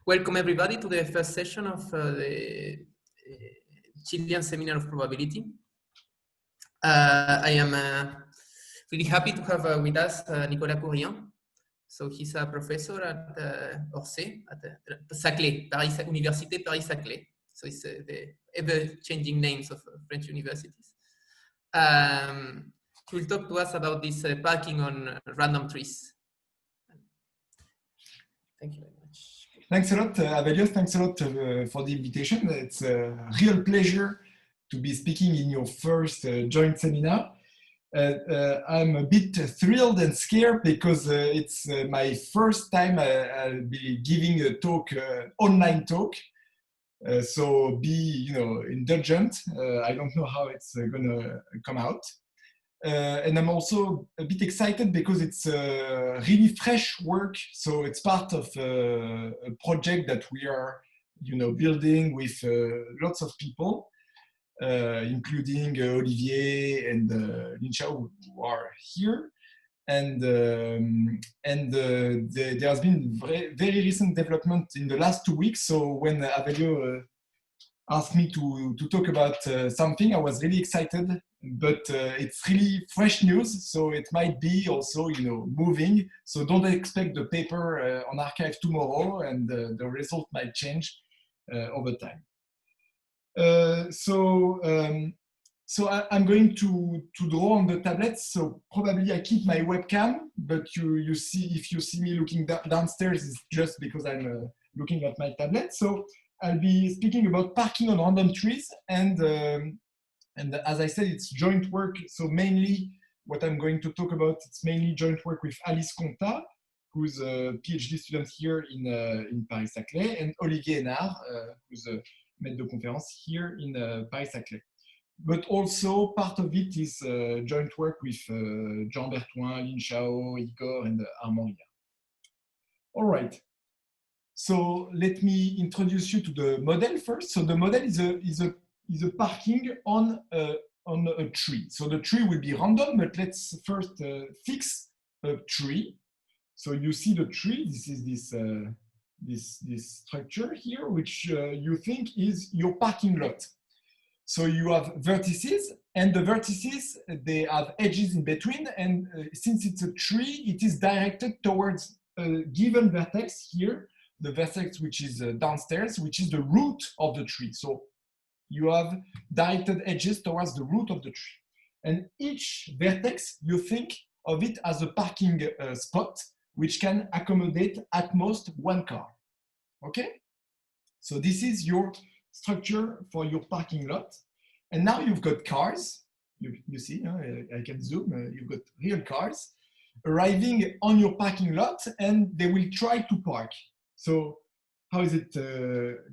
Welcome everybody to the first session of the Chilean Seminar of Probability. I am really happy to have with us Nicolas Courrien. So he's a professor at Orsay, at Saclay, Université Paris-Saclay. So it's the ever-changing names of French universities. He will talk to us about this parking on random trees. Thank you very much. Thanks a lot, Avelios. Thanks a lot for the invitation. It's a real pleasure to be speaking in your first joint seminar. I'm a bit thrilled and scared because it's my first time I'll be giving a talk, online talk. So be, indulgent. I don't know how it's gonna come out. And I'm also a bit excited because it's really fresh work. So it's part of a project that we are, building with lots of people, including Olivier and Lin Xiao, who are here. And there has been very recent development in the last 2 weeks. So when Avelio asked me to talk about something, I was really excited. But it's really fresh news, so it might be also, moving. So don't expect the paper on arXiv tomorrow, and the result might change over time. So I'm going to draw on the tablet. So probably I keep my webcam, but you see, if you see me looking downstairs, it's just because I'm looking at my tablet. So I'll be speaking about parking on random trees, and as I said, it's joint work. So mainly what I'm going to talk about, it's mainly joint work with Alice Conta, who's a PhD student here in Paris-Saclay, and Olivier Hénard, who's a maître de conférence here in Paris-Saclay. But also part of it is joint work with Jean Berthoin, Lin Xiao, Igor, and Armand Riard. All right. So let me introduce you to the model first. So the model is a parking on a tree. So the tree will be random, but let's first fix a tree. So you see the tree. This is this structure here, which you think is your parking lot. So you have vertices, and the vertices, they have edges in between. And since it's a tree, it is directed towards a given vertex here, the vertex which is downstairs, which is the root of the tree. So you have directed edges towards the root of the tree. And each vertex, you think of it as a parking spot, which can accommodate at most one car. Okay? So this is your structure for your parking lot. And now you've got cars. You see, I can zoom. You've got real cars arriving on your parking lot, and they will try to park. So how is it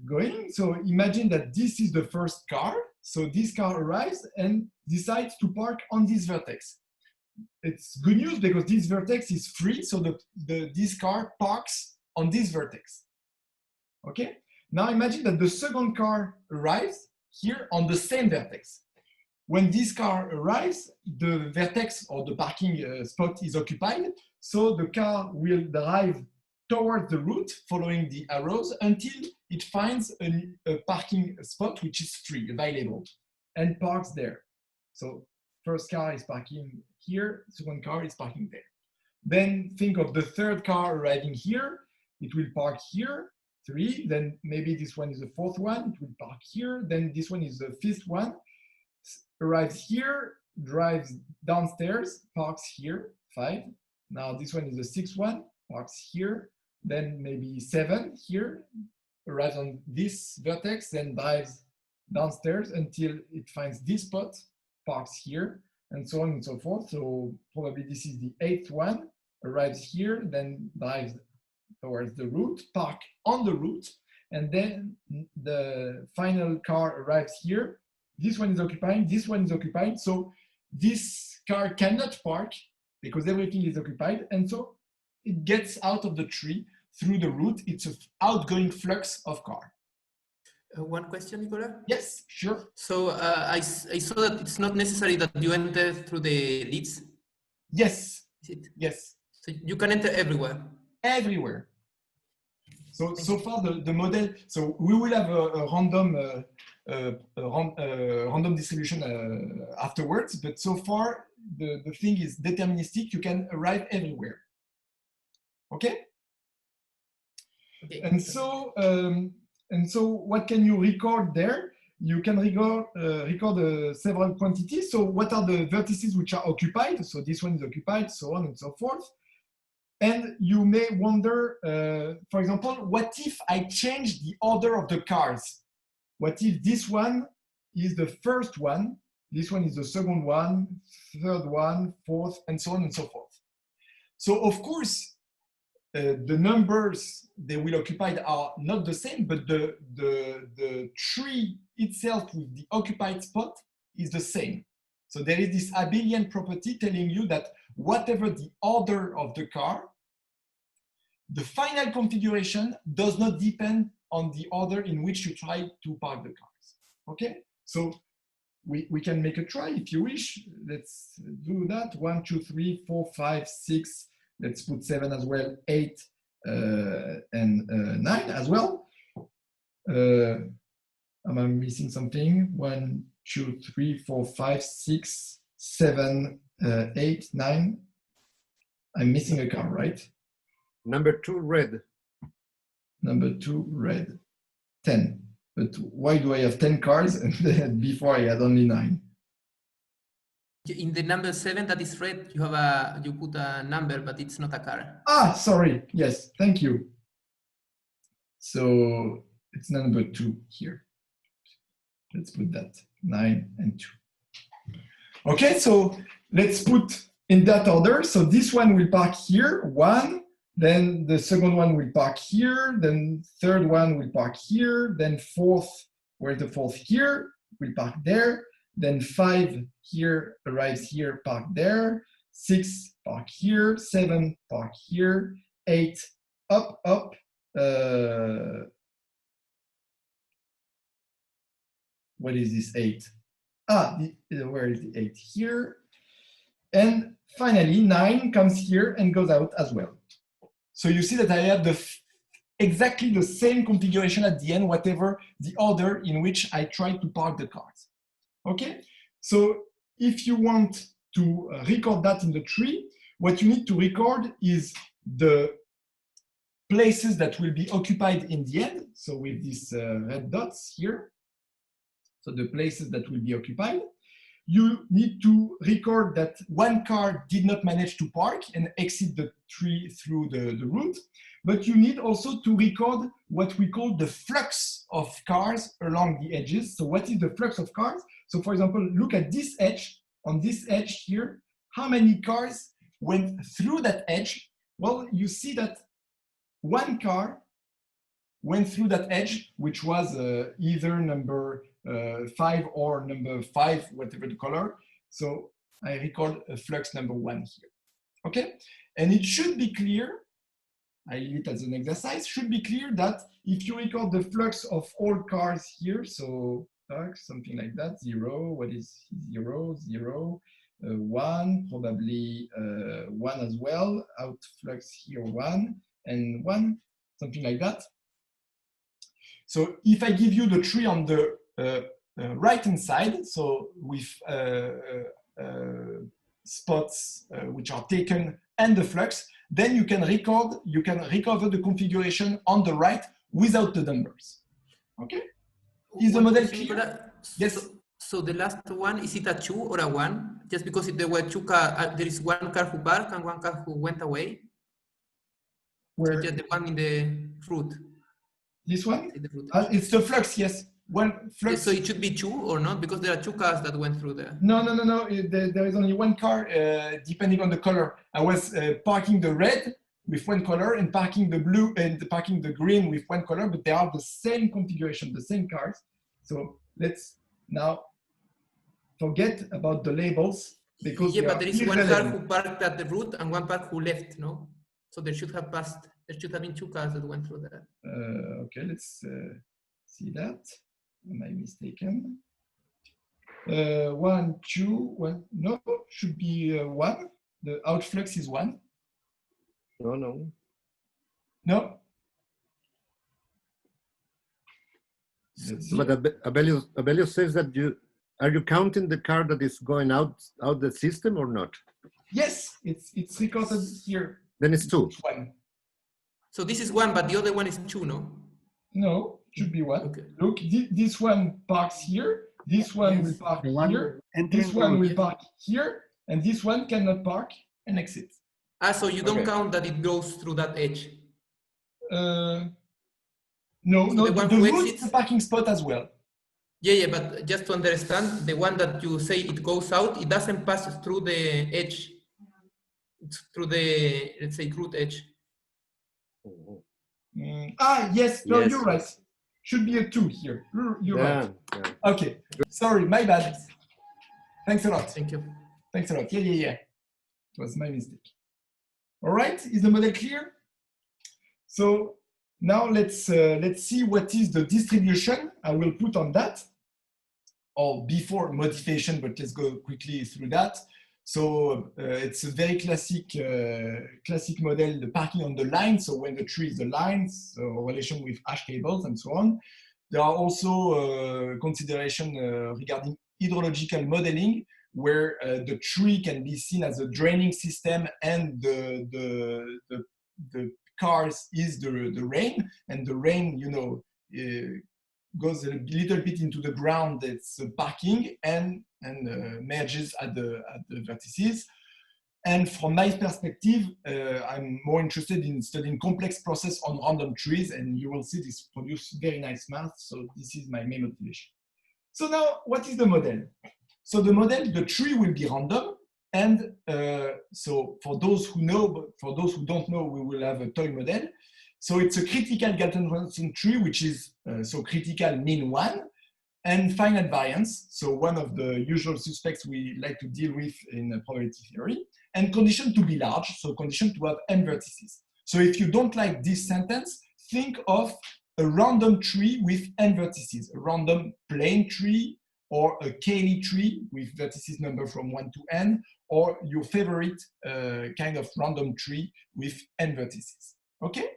going? So imagine that this is the first car. So this car arrives and decides to park on this vertex. It's good news because this vertex is free. So this car parks on this vertex. Okay. Now imagine that the second car arrives here on the same vertex. When this car arrives, the vertex or the parking spot is occupied. So the car will drive towards the route, following the arrows, until it finds a parking spot which is free, available, and parks there. So first car is parking here, second car is parking there. Then think of the third car arriving here. It will park here, 3. Then maybe this one is the fourth one. It will park here. Then this one is the fifth one. Arrives here, drives downstairs, parks here, 5. Now this one is the sixth one, parks here. Then maybe 7 here, arrives on this vertex, then drives downstairs until it finds this spot, parks here, and so on and so forth. So probably this is the 8th one, arrives here, then drives towards the route, park on the route, and then the final car arrives here. This one is occupied, this one is occupied. So this car cannot park because everything is occupied, and so it gets out of the tree through the route. It's an outgoing flux of car. One question, Nicolas? Yes, sure. So I saw that it's not necessary that you enter through the leads. Yes. Is it? Yes. So you can enter everywhere. Everywhere. So far the model. So we will have a random random distribution afterwards. But so far the thing is deterministic. You can arrive everywhere. Okay. Okay. And so what can you record there? You can record several quantities. So what are the vertices which are occupied? So this one is occupied, so on and so forth. And you may wonder, for example, what if I change the order of the cars? What if this one is the first one, this one is the second one, third one, fourth, and so on and so forth. So of course, the numbers they will occupy are not the same, but the tree itself with the occupied spot is the same. So there is this abelian property telling you that whatever the order of the car, the final configuration does not depend on the order in which you try to park the cars. Okay, so we can make a try if you wish. Let's do that. 1, 2, 3, 4, 5, 6. Let's put 7 as well, 8 and 9 as well. Am I missing something? 1, 2, 3, 4, 5, 6, 7, 8, 9. I'm missing a car, right? Number 2, red. Number 2, red. 10. But why do I have 10 cars and before I had only 9? In the number 7 that is red, you put a number, but it's not a car. Ah, sorry. Yes, thank you. So it's number 2 here. Let's put that 9 and 2. Okay, so let's put in that order. So this one will park here, 1. Then the second one will park here. Then third one will park here. Then fourth, where's the fourth here? Will park there. Then 5 here arrives here, park there. 6 park here. 7 park here. 8 up. What is this 8? Where is the 8? Here. And finally 9 comes here and goes out as well. So you see that I have exactly the same configuration at the end, whatever the order in which I try to park the cars. Okay, so if you want to record that in the tree, what you need to record is the places that will be occupied in the end. So with these red dots here, so the places that will be occupied. You need to record that one car did not manage to park and exit the tree through the route, but you need also to record what we call the flux of cars along the edges. So what is the flux of cars? So for example, look at this edge, on this edge here, how many cars went through that edge? Well, you see that one car went through that edge, which was either number 5 or number 5, whatever the color. So I record a flux number 1 here. Okay, and it should be clear, I leave it as an exercise, should be clear that if you record the flux of all cars here, so something like that, 0, what is 0, 0, 1, probably 1 as well, out flux here 1, and 1, something like that. So if I give you the tree on the right-hand side, so with spots which are taken and the flux, then you can recover the configuration on the right without the numbers. Okay? Is the model clear? Yes. So the last one, is it a 2 or a 1? Just because there were 2 cars, there is one car who parked and one car who went away. Where? Just the one in the route. This one? It's the flux, yes. One flux. So it should be 2 or not? Because there are 2 cars that went through there. No. There is only one car, depending on the color. I was parking the red with one color and parking the blue and parking the green with one color, but they are the same configuration, the same cars. So let's now forget about the labels because yeah, but there is irrelevant. one car who parked at the route and one car who left, no? So there should have been 2 cars that went through there. Okay, let's see that. Am I mistaken? 1, 2, 1. No, should be 1. The outflux is 1. No. No. Let's see. But Abelio says that are you counting the car that is going out the system or not? Yes, it's recorded here. Then it's 2. One. So this is 1, but the other one is 2, no? No, should be 1. Okay. Look, this one parks here. This one will park here. This one will park here. And this one cannot park and exit. Ah, so you don't Okay. count that it goes through that edge? No, So no, the one the who route is exits- a parking spot as well. Yeah, but just to understand, the one that you say it goes out, it doesn't pass through the edge. It's through the, let's say, root edge. Yes, no, Yes, you're right. Should be a 2 here. You're right. Yeah. Okay, sorry, my bad. Thanks a lot. Thank you. Thanks a lot. Yeah. It was my mistake. All right, is the model clear? So now let's see what is the distribution I will put on that, or before modification, but let's go quickly through that. So it's a very classic model, the parking on the line. So when the tree is the line, so relation with hash tables and so on. There are also consideration regarding hydrological modeling, where the tree can be seen as a draining system and the cars is the rain, and the rain, you know, goes a little bit into the ground, it's parking, and merges at the vertices. And from my perspective, I'm more interested in studying complex process on random trees, and you will see this produce very nice math. So this is my main motivation. So now, what is the model? So the model, the tree will be random. And so for those who know, but for those who don't know, we will have a toy model. So it's a critical Galton-Johnson tree, which is so critical mean 1, and finite variance. So one of the usual suspects we like to deal with in probability theory, and condition to be large. So condition to have n vertices. So if you don't like this sentence, think of a random tree with n vertices, a random plane tree, or a Cayley tree with vertices number from 1 to n, or your favorite kind of random tree with n vertices. Okay?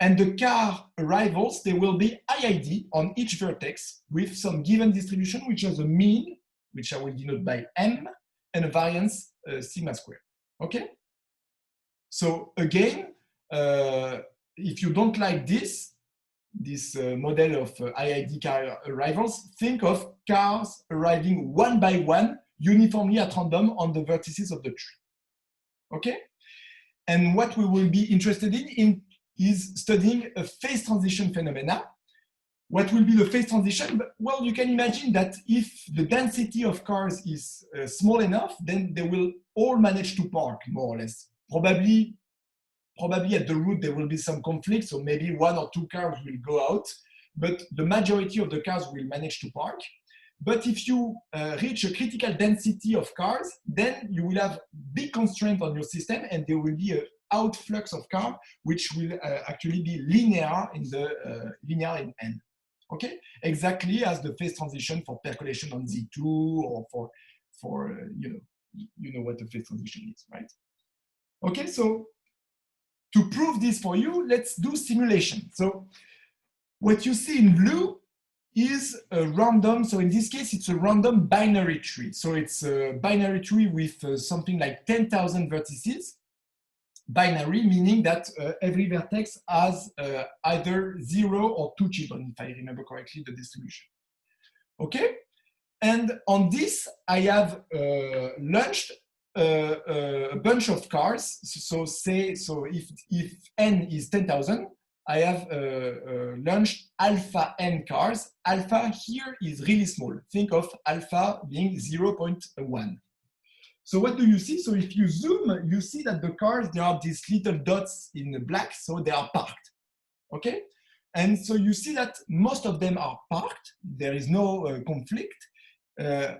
And the car arrivals, they will be IID on each vertex with some given distribution, which has a mean, which I will denote by m, and a variance sigma squared. Okay? So again, if you don't like this model of IID car arrivals, think of cars arriving one by one, uniformly at random on the vertices of the tree. Okay? And what we will be interested in is studying a phase transition phenomena. What will be the phase transition? Well, you can imagine that if the density of cars is small enough, then they will all manage to park, more or less. Probably at the root, there will be some conflict, so maybe 1 or 2 cars will go out, but the majority of the cars will manage to park. But if you reach a critical density of cars, then you will have big constraint on your system, and there will be an outflux of cars, which will actually be linear in n. Okay, exactly as the phase transition for percolation on Z2, or for you know what the phase transition is, right? Okay, so to prove this for you, let's do simulation. So what you see in blue is a random, so in this case, it's a random binary tree. So it's a binary tree with something like 10,000 vertices. Binary, meaning that every vertex has either 0 or 2 children, if I remember correctly, the distribution. Okay? And on this, I have launched a bunch of cars. So if n is 10,000, I have launched alpha n cars. Alpha here is really small. Think of alpha being 0.1. So what do you see? So if you zoom, you see that the cars, there are these little dots in the black, so they are parked. Okay? And so you see that most of them are parked. There is no conflict.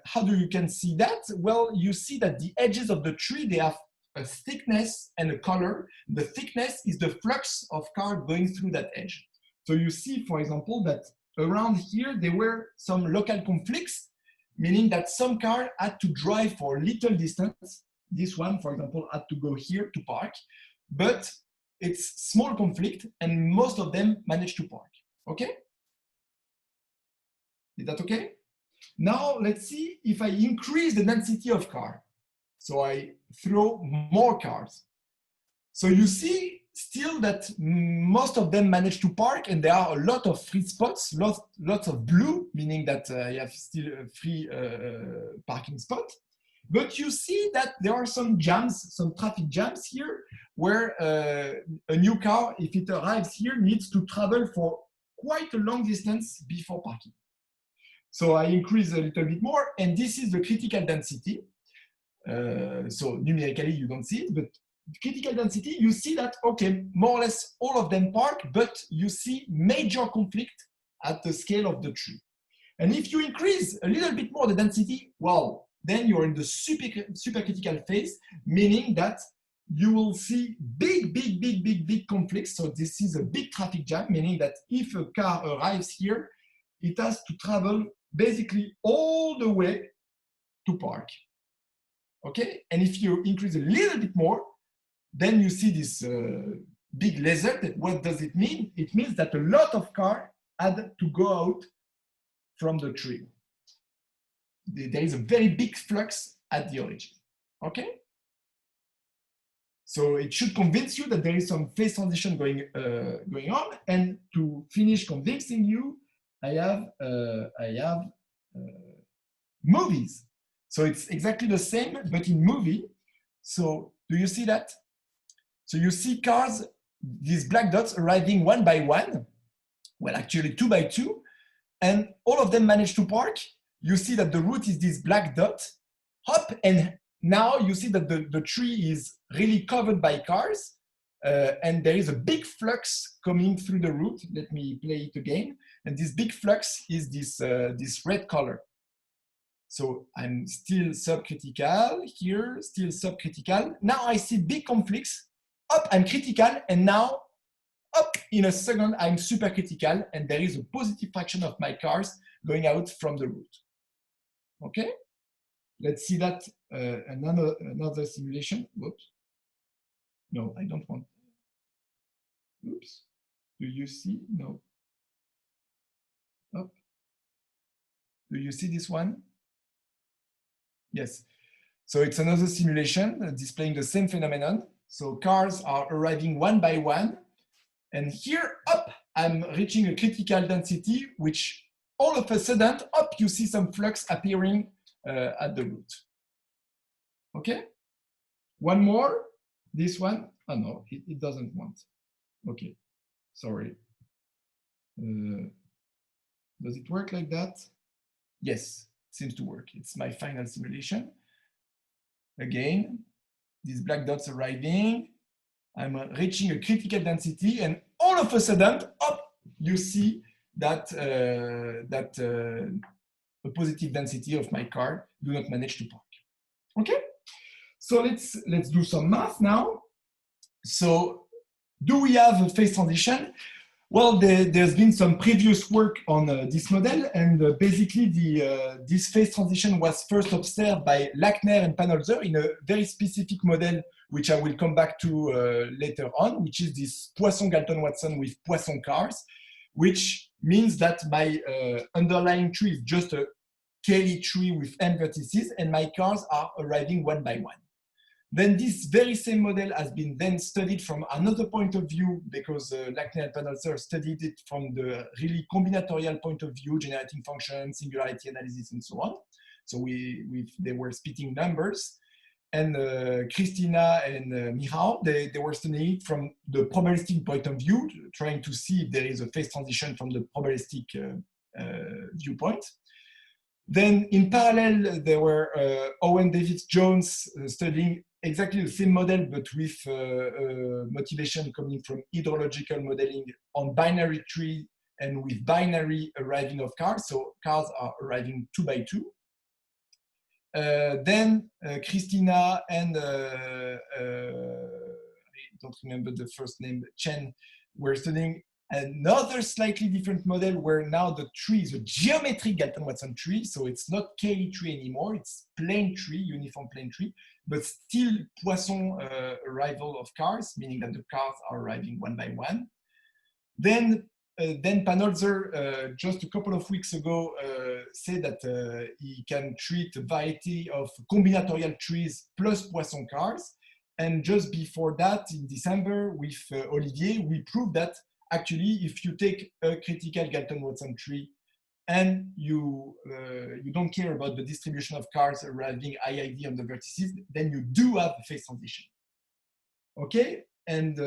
How do you can see that? Well, you see that the edges of the tree, they have a thickness and a color. The thickness is the flux of cars going through that edge. So you see, for example, that around here, there were some local conflicts, meaning that some cars had to drive for a little distance. This one, for example, had to go here to park, but it's small conflict and most of them managed to park, okay? Is that okay? Now let's see if I increase the density of car. So I throw more cars. So you see still that most of them manage to park, and there are a lot of free spots, lots of blue, meaning that you have still a free parking spot. But you see that there are some jams, some traffic jams here, where a new car, if it arrives here, needs to travel for quite a long distance before parking. So I increase a little bit more, and this is the critical density. So numerically, you don't see it, but critical density, you see that, okay, more or less all of them park, but you see major conflict at the scale of the tree. And if you increase a little bit more the density, well, then you're in the supercritical phase, meaning that you will see big conflicts. So this is a big traffic jam, meaning that if a car arrives here, it has to travel basically all the way to park. Okay, and if you increase a little bit more, then you see this big lizard. What does it mean? It means that a lot of cars had to go out from the tree. There is a very big flux at the origin. Okay? So it should convince you that there is some phase transition going on. And to finish convincing you, I have movies. So it's exactly the same, but in movie. So do you see that? So you see cars, these black dots arriving one by one, well, actually 2 by 2, and all of them manage to park. You see that the route is this black dot, hop, and now you see that the tree is really covered by cars, and there is a big flux coming through the route. Let me play it again. And this big flux is this red color. So I'm still subcritical here, still subcritical. Now I see big conflicts. Up, I'm critical, and now up in a second, I'm supercritical, and there is a positive fraction of my cars going out from the route. Okay? Let's see that another simulation. Whoops. No, I don't want. Oops. Do you see? No. Up. Do you see this one? Yes. So it's another simulation displaying the same phenomenon. So cars are arriving one by one. And here up, I'm reaching a critical density, which all of a sudden, up, you see some flux appearing at the root. Okay? One more. This one. Oh, no, it doesn't want. Okay. Sorry. Does it work like that? Yes, it seems to work. It's my final simulation. Again, these black dots arriving. I'm reaching a critical density, and all of a sudden, up, you see that a positive density of my car do not manage to park. Okay, so let's do some math now. So, do we have a phase transition? Well, there's been some previous work on this model, and basically this phase transition was first observed by Lackner and Panholzer in a very specific model, which I will come back to later on, which is this Poisson-Galton-Watson with Poisson cars, which means that my underlying tree is just a Cayley tree with m vertices, and my cars are arriving one by one. Then this very same model has been then studied from another point of view, because Lackner and Panholzer studied it from the really combinatorial point of view, generating functions, singularity analysis, and so on. So they were splitting numbers. And Christina and Michał, they were studying it from the probabilistic point of view, trying to see if there is a phase transition from the probabilistic viewpoint. Then in parallel, there were Owen Davies Jones studying exactly the same model, but with motivation coming from hydrological modeling on binary tree and with binary arriving of cars. So cars are arriving 2 by 2. Then Christina and I don't remember the first name, Chen, were studying another slightly different model where now the tree is a geometric Galton-Watson tree. So it's not Cayley tree anymore, it's plane tree, uniform plane tree, but still Poisson arrival of cars, meaning that the cars are arriving one by one. Then then Panholzer, just a couple of weeks ago, said that he can treat a variety of combinatorial trees plus Poisson cars. And just before that, in December, with Olivier, we proved that actually, if you take a critical Galton-Watson tree and you don't care about the distribution of cars arriving IID on the vertices, then you do have a phase transition. Okay, and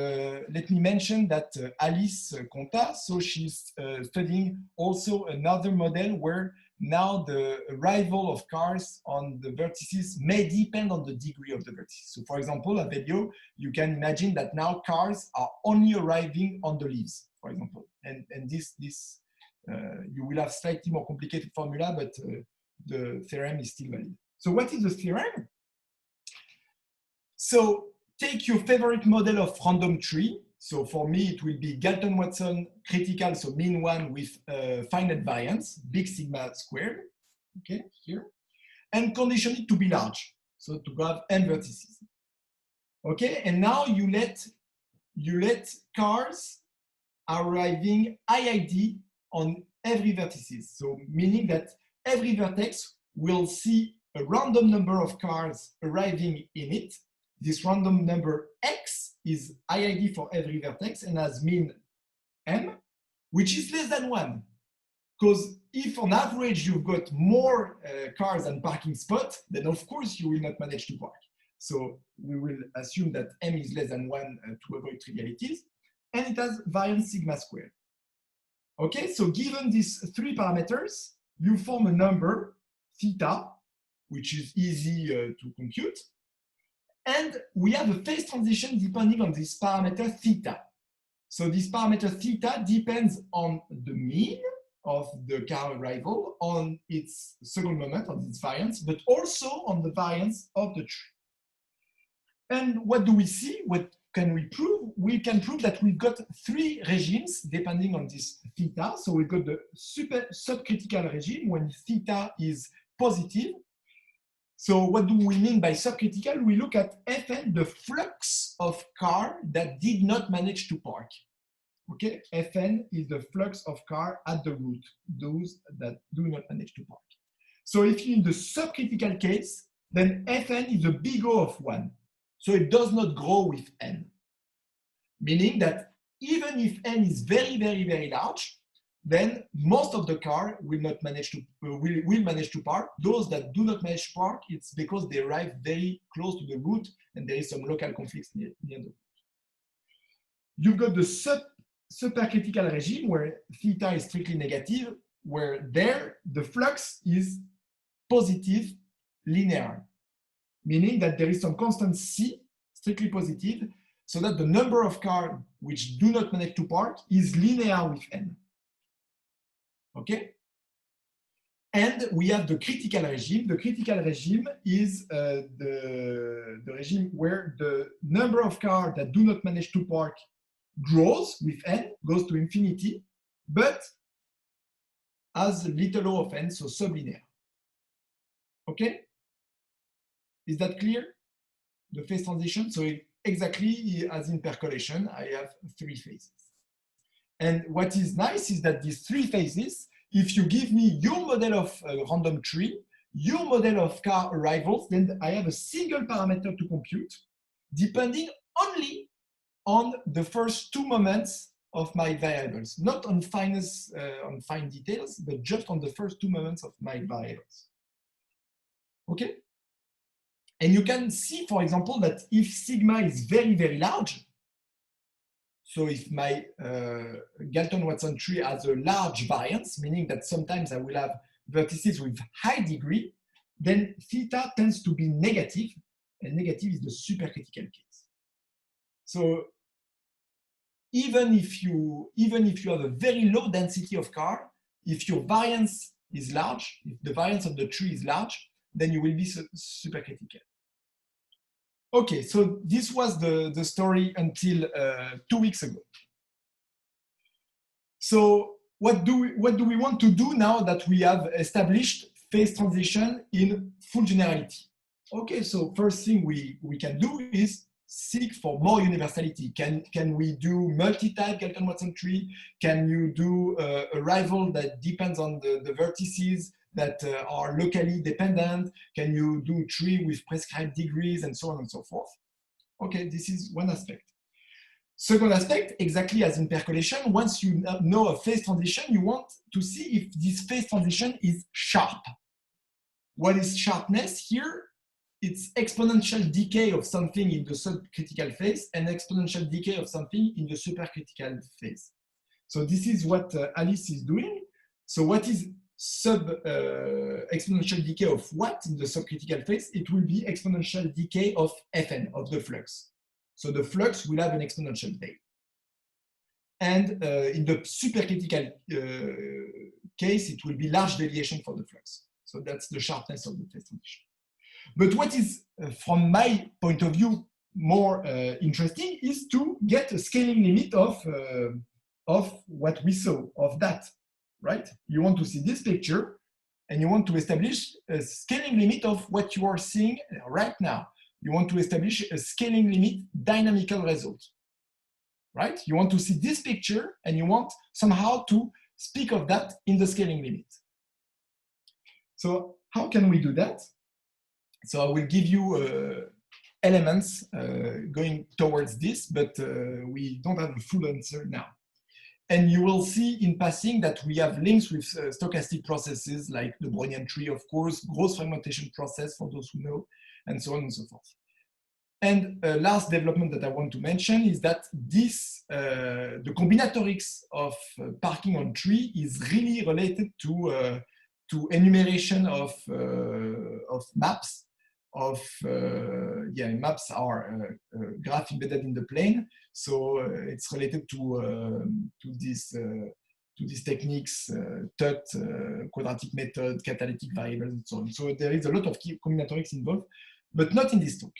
let me mention that Alice Conta, so she's studying also another model where now the arrival of cars on the vertices may depend on the degree of the vertices. So for example, at Velio, you can imagine that now cars are only arriving on the leaves, for example. And this you will have slightly more complicated formula, but the theorem is still valid. So what is the theorem? So take your favorite model of random tree. So for me, it will be Galton-Watson critical, so mean one with finite variance, big sigma squared, okay, here, and condition it to be large, so to have n vertices. Okay, and now you let cars arriving IID on every vertices. So meaning that every vertex will see a random number of cars arriving in it. This random number x is IID for every vertex and has mean m, which is less than 1. Because if on average you've got more cars than parking spots, then of course you will not manage to park. So we will assume that m is less than 1 to avoid trivialities, and it has variance sigma squared. Okay, so given these 3 parameters, you form a number theta, which is easy to compute. And we have a phase transition depending on this parameter theta. So this parameter theta depends on the mean of the car arrival, on its second moment, on its variance, but also on the variance of the tree. And what do we see? What can we prove? We can prove that we've got 3 regimes depending on this theta. So we've got the subcritical regime when theta is positive. So what do we mean by subcritical? We look at Fn, the flux of car that did not manage to park. Okay, Fn is the flux of car at the root, those that do not manage to park. So if you're in the subcritical case, then Fn is a big O of 1. So it does not grow with n. Meaning that even if n is very, very, very large, then most of the car will not manage to will manage to park. Those that do not manage to park, it's because they arrive very close to the root and there is some local conflicts near the root. You've got the supercritical regime where theta is strictly negative, where there the flux is positive linear, meaning that there is some constant c, strictly positive, so that the number of cars which do not manage to park is linear with n. Okay? And we have the critical regime. The critical regime is the regime where the number of cars that do not manage to park grows with n, goes to infinity, but has little o of n, so sublinear. Okay? Is that clear? The phase transition. So exactly as in percolation, I have 3 phases. And what is nice is that these 3 phases, if you give me your model of random tree, your model of car arrivals, then I have a single parameter to compute, depending only on the first 2 moments of my variables, not on fine details, but just on the first 2 moments of my variables. Okay? And you can see, for example, that if sigma is very, very large, so if my Galton-Watson tree has a large variance, meaning that sometimes I will have vertices with high degree, then theta tends to be negative, and negative is the supercritical case. So even if you have a very low density of car, if your variance is large, if the variance of the tree is large, then you will be supercritical. Okay, so this was the story until 2 weeks ago. So what do we want to do now that we have established phase transition in full generality? Okay, so first thing we can do is seek for more universality. Can we do multi-type Galton-Watson tree? Can you do a rival that depends on the vertices that are locally dependent? Can you do tree with prescribed degrees and so on and so forth? Okay, this is one aspect. Second aspect, exactly as in percolation, once you know a phase transition, you want to see if this phase transition is sharp. What is sharpness here? It's exponential decay of something in the subcritical phase and exponential decay of something in the supercritical phase. So this is what Alice is doing. So what is exponential decay of what in the subcritical phase? It will be exponential decay of Fn, of the flux. So the flux will have an exponential tail. And in the supercritical case, it will be large deviation for the flux. So that's the sharpness of the phase transition. But what is, from my point of view, more interesting is to get a scaling limit of what we saw, of that, right? You want to see this picture, and you want to establish a scaling limit of what you are seeing right now. You want to establish a scaling limit dynamical result, right? You want to see this picture and you want somehow to speak of that in the scaling limit. So how can we do that? So I will give you elements going towards this, but we don't have a full answer now. And you will see in passing that we have links with stochastic processes like the Brownian tree, of course, gross fragmentation process for those who know, and so on and so forth. And last development that I want to mention is that this, the combinatorics of parking on tree is really related to enumeration of maps. Maps are graph embedded in the plane, so it's related to these techniques, TUT, quadratic method, catalytic variables, and so on. So there is a lot of combinatorics involved, but not in this talk.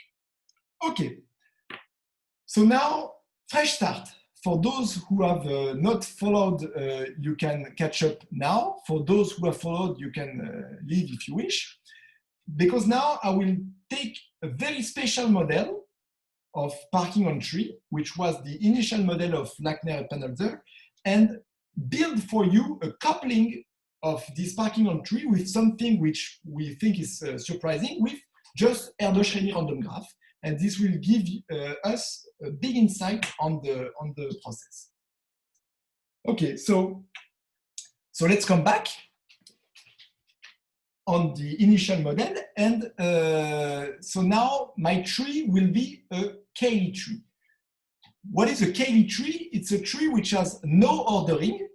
Okay, so now fresh start. For those who have not followed, you can catch up now. For those who have followed, you can leave if you wish. Because now I will take a very special model of parking on tree, which was the initial model of Lackner and Panholzer, and build for you a coupling of this parking on tree with something which we think is surprising, with just Erdős-Rényi random graph. And this will give us a big insight on the process. Okay, so let's come back on the initial model. And so now my tree will be a Cayley tree. What is a Cayley tree? It's a tree which has no ordering,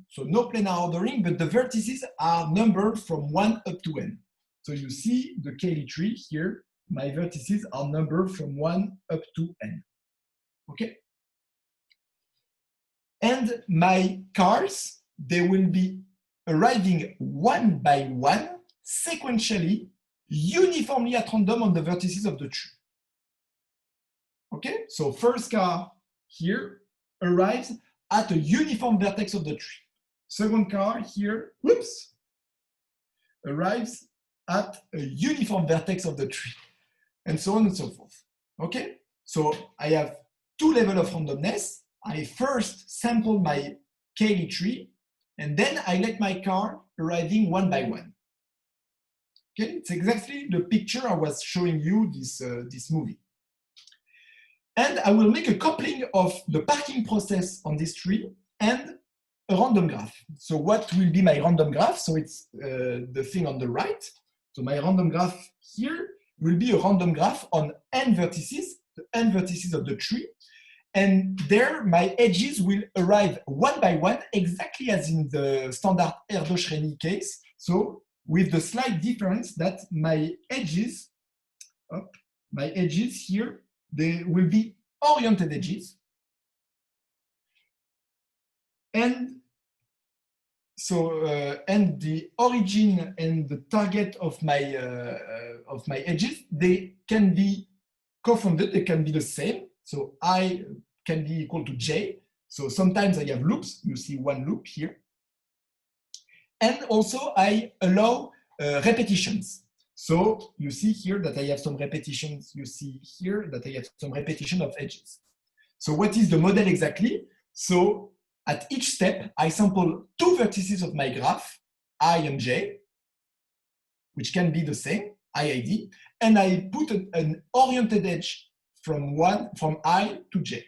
so no planar ordering, but the vertices are numbered from 1 up to n. So you see the Cayley tree here. My vertices are numbered from 1 up to n. Okay? And my cars, they will be arriving one by one, sequentially, uniformly at random on the vertices of the tree. Okay? So first car here arrives at a uniform vertex of the tree. Second car here, whoops, arrives at a uniform vertex of the tree. And so on and so forth. Okay? So I have two levels of randomness. I first sample my Cayley tree, and then I let my car arriving one by one. Okay? It's exactly the picture I was showing you this movie. And I will make a coupling of the parking process on this tree and a random graph. So what will be my random graph? So it's the thing on the right. So my random graph here will be a random graph on n vertices, the n vertices of the tree. And there, my edges will arrive one by one, exactly as in the standard Erdős-Rényi case. So with the slight difference that my edges here, they will be oriented edges. And so, and the origin and the target of my edges, they can be co-founded, they can be the same. So I can be equal to J. So sometimes I have loops, you see one loop here. And also I allow repetitions. So you see here that I have some repetitions. You see here that I have some repetition of edges. So what is the model exactly? So at each step, I sample two vertices of my graph, I and j, which can be the same, IID, and I put an oriented edge from I to j.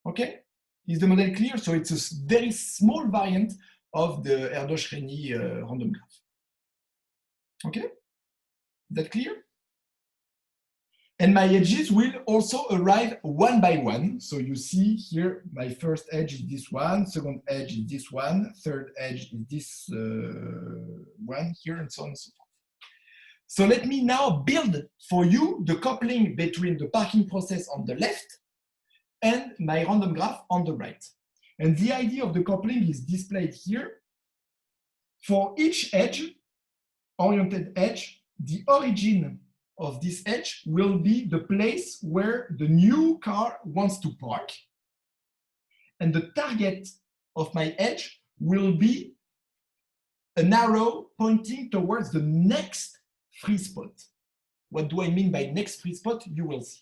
Okay? Is the model clear? So it's a very small variant of the Erdős-Rényi random graph. Okay? Is that clear? And my edges will also arrive one by one. So you see here, my first edge is this one, second edge is this one, third edge is this one here, and so on and so forth. So let me now build for you the coupling between the parking process on the left and my random graph on the right. And the idea of the coupling is displayed here. For each edge, oriented edge, the origin of this edge will be the place where the new car wants to park. And the target of my edge will be an arrow pointing towards the next free spot. What do I mean by next free spot? You will see.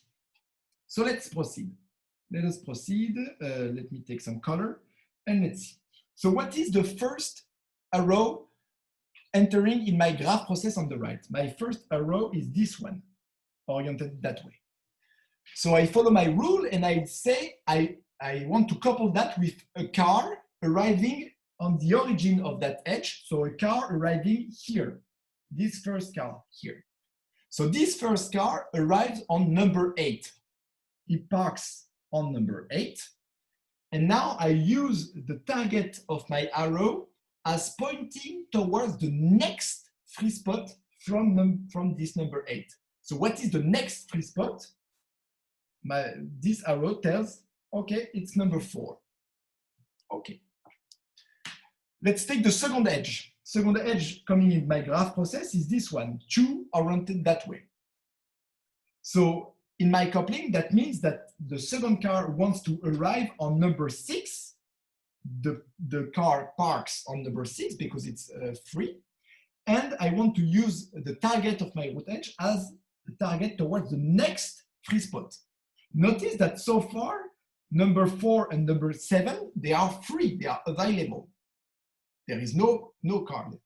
So let's proceed. Let us proceed. Let me take some color and let's see. So what is the first arrow entering in my graph process on the right? My first arrow is this one, oriented that way. So I follow my rule and I say I want to couple that with a car arriving on the origin of that edge. So a car arriving here, this first car here. So this first car arrives on number 8. It parks on number 8. And now I use the target of my arrow as pointing towards the next free spot from this number 8. So what is the next free spot? This arrow tells, okay, it's number 4. Okay. Let's take the second edge. Second edge coming in my graph process is this one, 2 oriented that way. So in my coupling, that means that the second car wants to arrive on number 6. The car parks on number 6 because it's free. And I want to use the target of my root edge as the target towards the next free spot. Notice that so far, number 4 and number 7, they are free, they are available. There is no car there.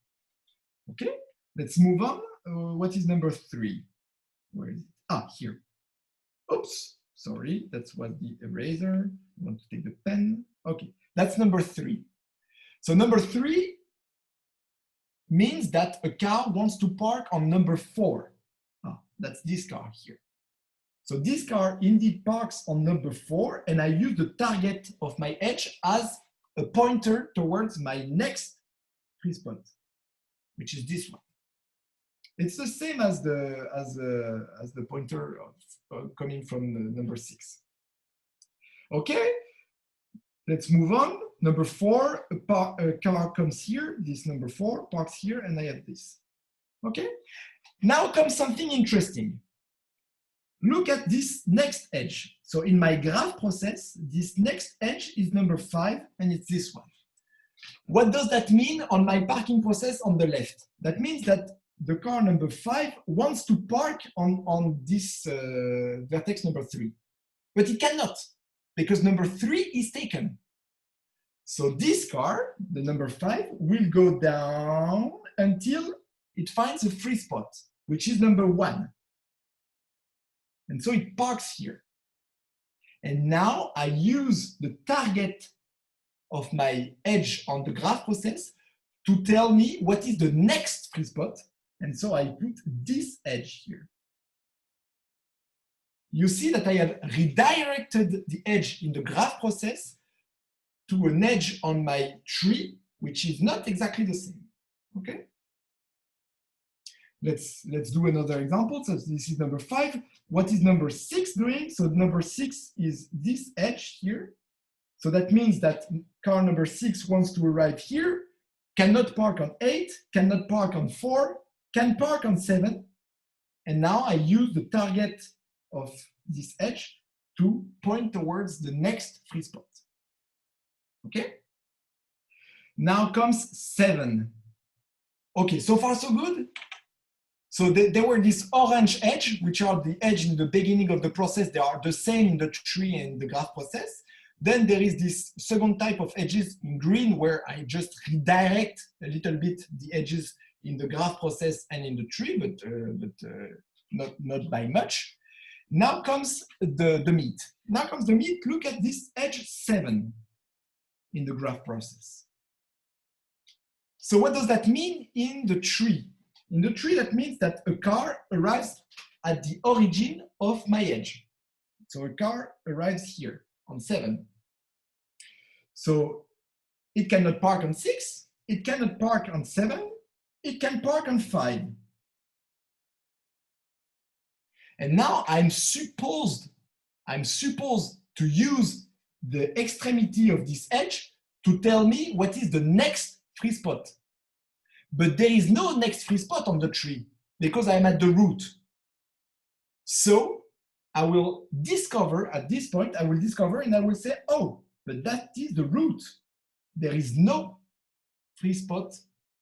Okay, let's move on. What is number 3? Where is it? Ah, here. Oops, sorry, that was the eraser. I want to take the pen. Okay, that's number 3. So number 3 means that a car wants to park on number 4. Ah, that's this car here. So this car indeed parks on number 4, and I use the target of my edge as a pointer towards my next free spot, which is this one. It's the same as the pointer coming from number 6. Okay, let's move on. Number 4, a car comes here. This number 4 parks here, and I have this. Okay, now comes something interesting. Look at this next edge. So in my graph process, this next edge is number 5, and it's this one. What does that mean on my parking process on the left? That means that the car number 5 wants to park on this vertex number 3, but it cannot because number 3 is taken. So this car, the number 5, will go down until it finds a free spot, which is number 1. And so it parks here. And now I use the target of my edge on the graph process to tell me what is the next free spot. And so I put this edge here. You see that I have redirected the edge in the graph process to an edge on my tree, which is not exactly the same. Okay? Let's do another example. So this is number 5. What is number 6 doing? So number 6 is this edge here. So that means that car number 6 wants to arrive here, cannot park on 8, cannot park on 4, can park on 7. And now I use the target of this edge to point towards the next free spot. Okay? Now comes 7. Okay, so far so good? So there were these orange edge, which are the edge in the beginning of the process. They are the same in the tree and the graph process. Then there is this second type of edges in green, where I just redirect a little bit the edges in the graph process and in the tree, but not by much. Now comes the meat. Now comes the meat. Look at this edge 7 in the graph process. So what does that mean in the tree? In the tree, that means that a car arrives at the origin of my edge. So a car arrives here on 7. So it cannot park on 6, it cannot park on 7, it can park on 5. And now I'm supposed to use the extremity of this edge to tell me what is the next free spot. But there is no next free spot on the tree because I'm at the root. So I will discover at this point, I will discover and I will say, oh, but that is the root. There is no free spot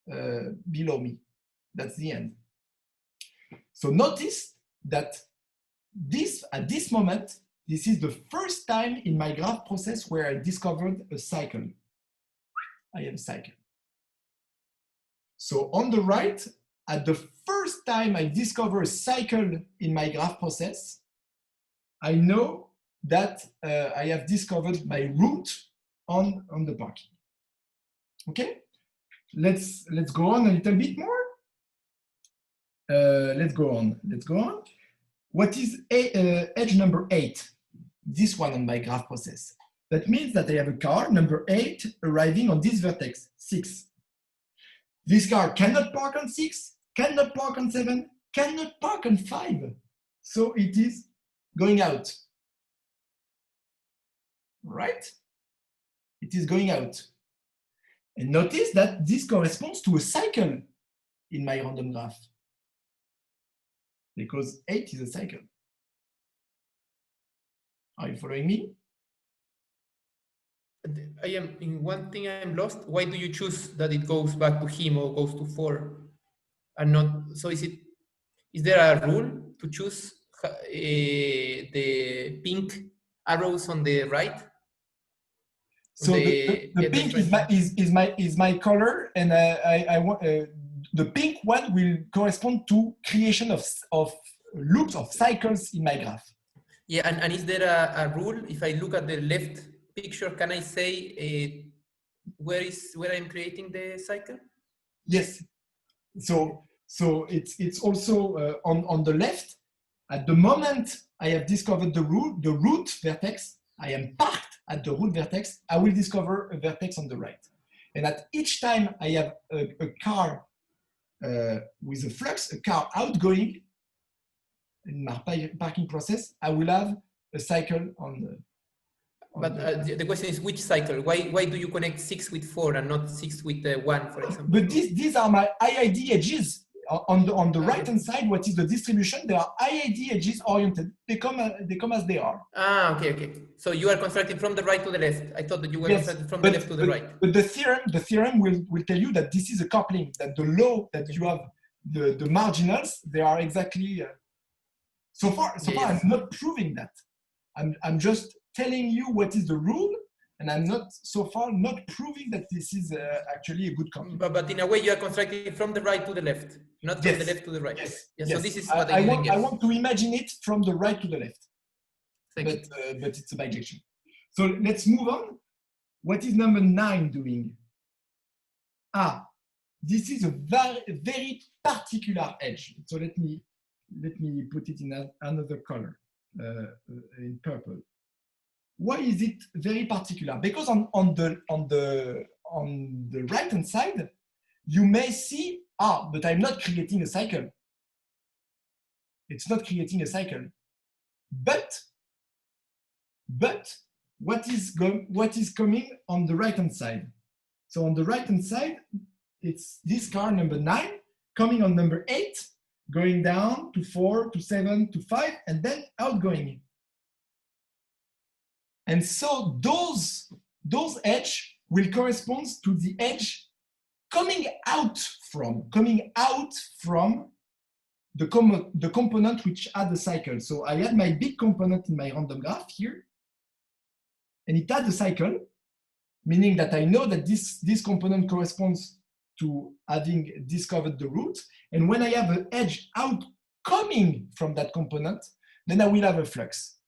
below me. That's the end. So notice that at this moment, this is the first time in my graph process where I discovered a cycle. I have a cycle. So on the right, at the first time I discover a cycle in my graph process, I know that I have discovered my root on the parking. Okay, let's go on a little bit more. Let's go on. What is edge number 8? This one on my graph process. That means that I have a car, number 8, arriving on this vertex, 6. This car cannot park on 6, cannot park on 7, cannot park on 5. So it is going out. Right? It is going out. And notice that this corresponds to a cycle in my random graph. Because 8 is a cycle. Are you following me? I am in one thing I'm lost. Why do you choose that it goes back to him or goes to 4 and not? So is there a rule to choose the pink arrows on the right? So the pink is my color, and I want the pink one will correspond to creation of loops of cycles in my graph. Yeah, and is there a rule? If I look at the left picture, can I say where I'm creating the cycle? Yes. So it's also on the left. At the moment I have discovered the root vertex, I am parked at the root vertex, I will discover a vertex on the right. And at each time I have a car with a flux, a car outgoing in my parking process, I will have a cycle on the. But the question is which cycle? Why do you connect 6 with 4 and not 6 with 1, for example? But these are my IID edges. On the right hand side, what is the distribution? There are IID edges oriented. They come as they are. Ah, okay. So you are constructing from the right to the left. I thought that you were constructing from the left to the right. But the theorem will tell you that this is a coupling. That the law that you have the marginals, they are exactly. So far, I'm not proving that. I'm just telling you what is the rule, and I'm not proving that this is actually a good coupling. But in a way, you are constructing from the right to the left, not from the left to the right. Yes. So this is what I want to imagine it from the right to the left. But it's a bijection. So let's move on. What is number 9 doing? This is a very particular edge. So let me put it in another color, in purple. Why is it very particular? Because on the right hand side, you may see, but I'm not creating a cycle. It's not creating a cycle. But what is coming on the right hand side? So on the right hand side, it's this car number 9 coming on number 8, going down to 4, to 7, to 5, and then outgoing. And so those edge will correspond to the edge coming out from the component which had the cycle. So I had my big component in my random graph here, and it had a cycle, meaning that I know that this component corresponds to having discovered the root. And when I have an edge out coming from that component, then I will have a flux.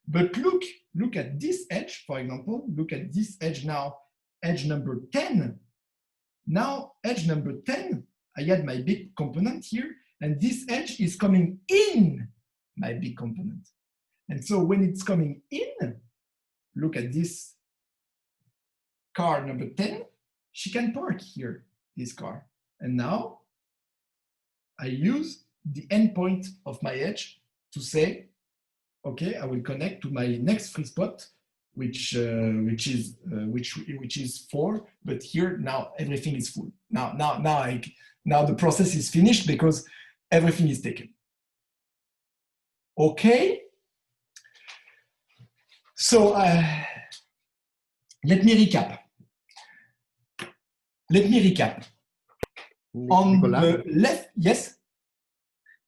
But look at this edge, for example, look at this edge now, edge number 10. Now, edge number 10, I had my big component here, and this edge is coming in my big component. And so when it's coming in, look at this car number 10, she can park here, this car. And now I use the endpoint of my edge to say, okay, I will connect to my next free spot, which is 4. But here now everything is full. Now the process is finished because everything is taken. Okay. So let me recap. On the left, yes.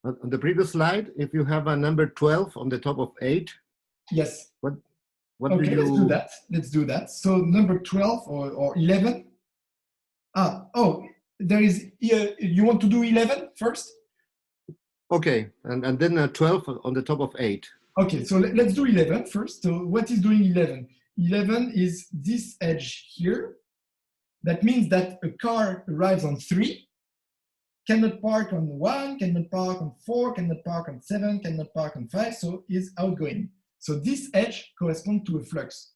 On the previous slide, if you have a number 12 on the top of 8, yes. What okay, do you... let's do that. Let's do that. So number 12 or 11. There is, you want to do 11 first? Okay, and then 12 on the top of 8. Okay, so let's do 11 first. So what is doing 11? 11 is this edge here. That means that a car arrives on 3, cannot park on 1, cannot park on 4, cannot park on 7, cannot park on 5, so is outgoing. So this edge corresponds to a flux.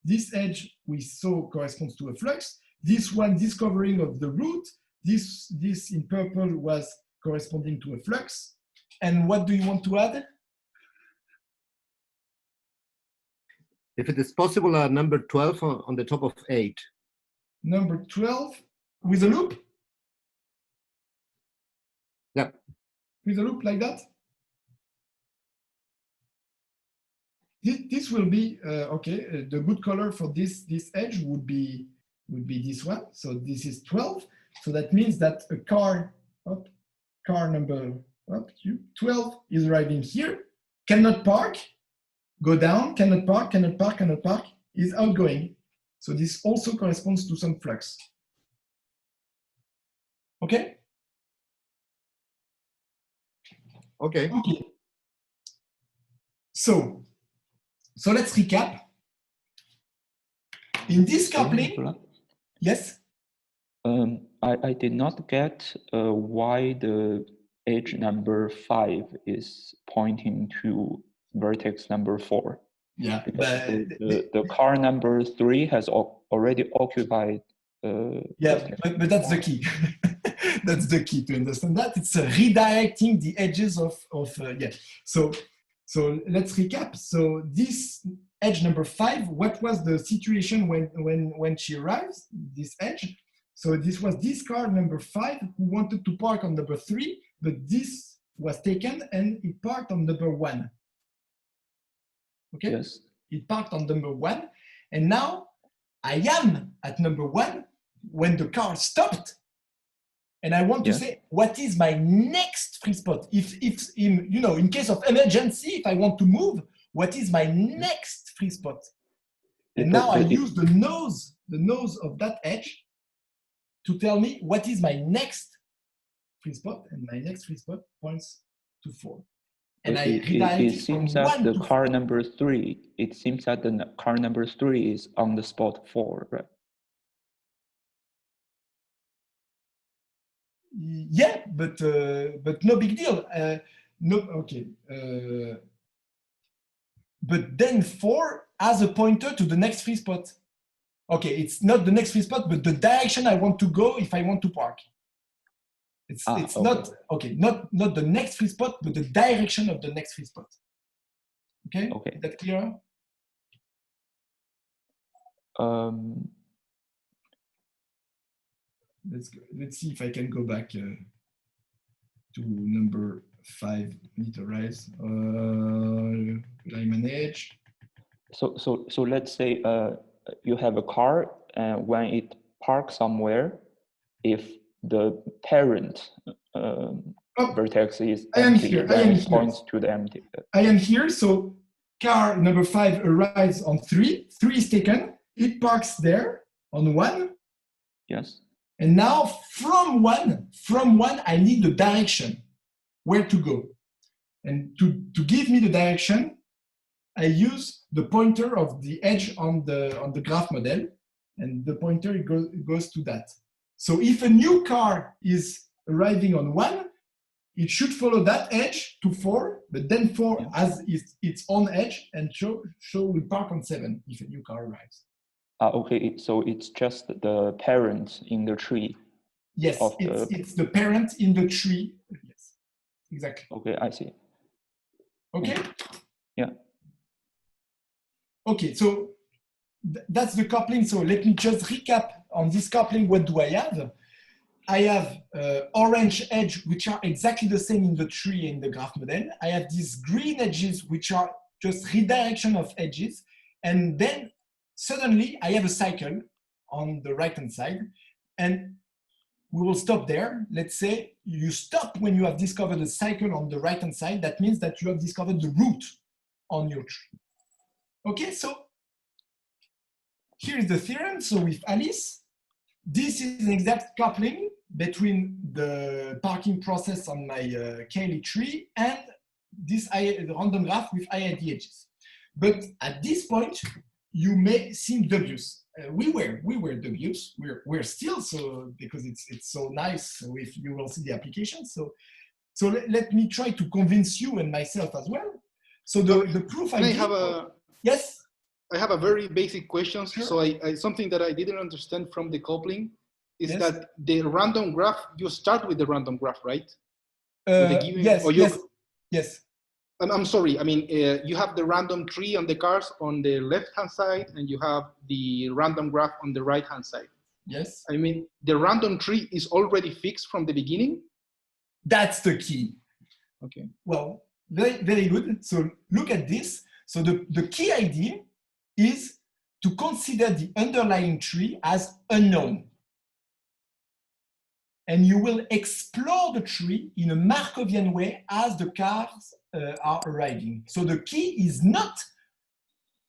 This edge we saw corresponds to a flux. This one, discovering of the root, this in purple was corresponding to a flux. And what do you want to add? If it is possible, number 12 on the top of 8. Number 12 with a loop? Yeah. With a loop like that? This will be, okay, the good color for this edge would be this one. So this is 12. So that means that a car number 12 is arriving here, cannot park, go down, cannot park, cannot park, cannot park, is outgoing. So this also corresponds to some flux. Okay? Okay. Okay. So let's recap. In this coupling, yes? I did not get why the edge number 5 is pointing to vertex number 4. Yeah, but the car number 3 has already occupied. Yeah, but that's the key. That's the key to understand that. It's redirecting the edges of yeah. So let's recap. So this edge number 5, what was the situation when she arrives? This edge. So this was this car number 5 who wanted to park on number 3, but this was taken and it parked on number 1. Okay. Yes. It parked on number 1, and now I am at number 1 when the car stopped, and I want to say what is my next free spot. If in case of emergency, if I want to move, what is my next free spot? And now I use the nose of that edge to tell me what is my next free spot, and my next free spot points to 4. And it seems that the car number 3. It seems that the car number 3 is on the spot 4, right? Yeah, but no big deal. No, okay. But then 4 has a pointer to the next free spot. Okay, it's not the next free spot, but the direction I want to go if I want to park. It's okay. not the next free spot, but the direction of the next free spot. Okay? Okay. Is that clear? Let's see if I can go back to number 5 meterize. Line edge. So let's say you have a car, and when it parks somewhere, if the parent Oh, vertex is I am empty, here. I then am it here. points to the empty. I am here. So car number 5 arrives on 3. 3 is taken. It parks there on 1. Yes. And now from one, I need the direction, where to go. And to give me the direction, I use the pointer of the edge on the graph model, and the pointer goes to that. So if a new car is arriving on 1, it should follow that edge to 4, but then 4 has its own edge, and show will park on 7 if a new car arrives. Okay, so it's just the parent in the tree. Yes, it's the parent in the tree. Yes, exactly. Okay, I see. Okay? Yeah. Okay, so that's the coupling. So let me just recap on this coupling. What do I have? I have orange edge, which are exactly the same in the tree and the graph model. I have these green edges, which are just redirection of edges. And then suddenly I have a cycle on the right-hand side. And we will stop there. Let's say you stop when you have discovered a cycle on the right-hand side. That means that you have discovered the root on your tree. Okay, so here is the theorem. So with Alice, this is an exact coupling between the parking process on my Cayley tree and this random graph with IID edges. But at this point, you may seem dubious. We were dubious. We're still, so because it's so nice. So if you will see the application. So let me try to convince you and myself as well. So the proof yes. I have a very basic question. Sure. So something that I didn't understand from the coupling is Yes. that the random graph, you start with the random graph, right? Yes. I'm sorry. I mean, you have the random tree on the cars on the left-hand side, and you have the random graph on the right-hand side. Yes. I mean, the random tree is already fixed from the beginning? That's the key. Okay. Well, very, very good. So look at this. So the key idea is to consider the underlying tree as unknown. And you will explore the tree in a Markovian way as the cars are arriving. So the key is not,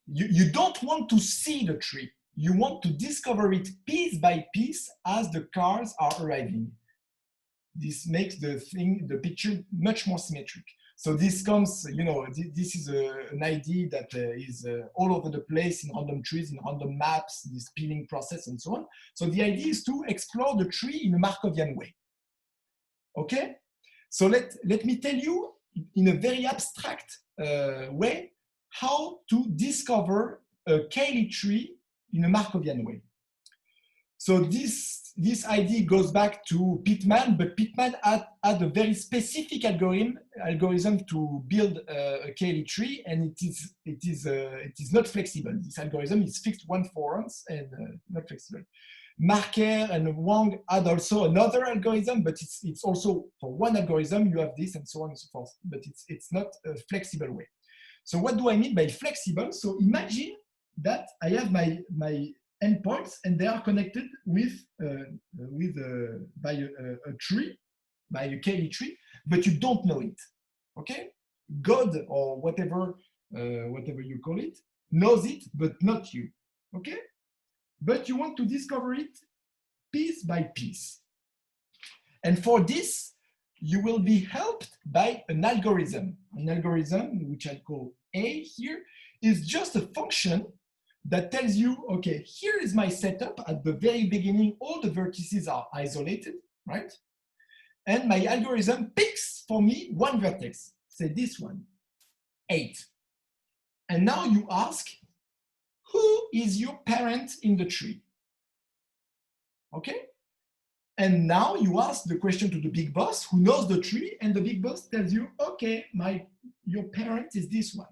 you don't want to see the tree. You want to discover it piece by piece as the cars are arriving. This makes the picture much more symmetric. So this comes, this is an idea that is all over the place in random trees, in random maps, this peeling process and so on. So the idea is to explore the tree in a Markovian way. Okay? So let me tell you in a very abstract way how to discover a Cayley tree in a Markovian way. So this idea goes back to Pitman, but Pitman had a very specific algorithm to build a Cayley tree, and it is not flexible. This algorithm is fixed one for once and not flexible. Marker and Wang had also another algorithm, but it's also for one algorithm you have this and so on and so forth. But it's not a flexible way. So what do I mean by flexible? So imagine that I have my endpoints and they are connected by a tree, by a Cayley tree, but you don't know it. Okay, God or whatever you call it knows it, but not you. Okay, but you want to discover it piece by piece, and for this you will be helped by an algorithm. An algorithm which I call A here is just a function that tells you, okay, here is my setup. At the very beginning, all the vertices are isolated, right? And my algorithm picks for me one vertex, say this one, 8. And now you ask, who is your parent in the tree? Okay? And now you ask the question to the big boss who knows the tree, and the big boss tells you, okay, your parent is this one.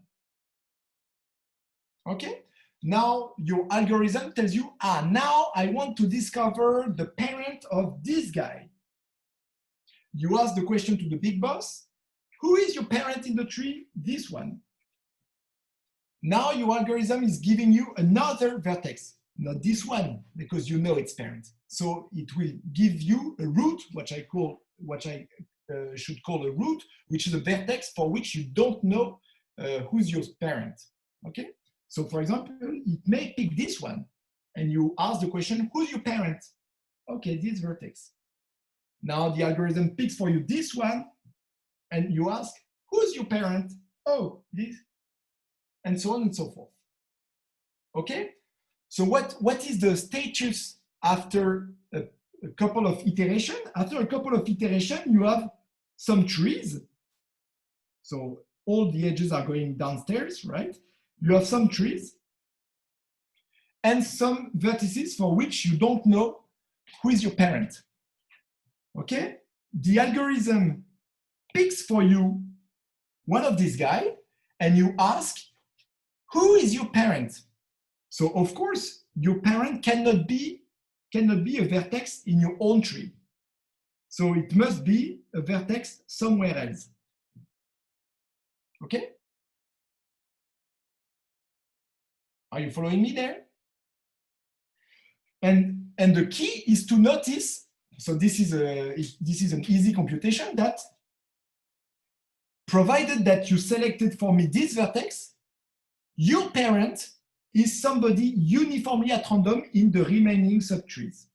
Okay? Now your algorithm tells you, now I want to discover the parent of this guy. You ask the question to the big boss, who is your parent in the tree? This one. Now your algorithm is giving you another vertex, not this one, because you know its parent. So it will give you a root, what I should call a root, which is a vertex for which you don't know who's your parent. Okay. So for example, it may pick this one, and you ask the question, who's your parent? Okay, this vertex. Now the algorithm picks for you this one, and you ask, who's your parent? Oh, this, and so on and so forth. Okay? So what is the status after a couple of iterations? After a couple of iterations, you have some trees. So all the edges are going downstairs, right? You have some trees and some vertices for which you don't know who is your parent. Okay? The algorithm picks for you one of these guys, and you ask, who is your parent? So of course, your parent cannot be a vertex in your own tree. So it must be a vertex somewhere else. Okay? Are you following me there? And the key is to notice, so this is an easy computation, that provided that you selected for me this vertex, your parent is somebody uniformly at random in the remaining subtrees.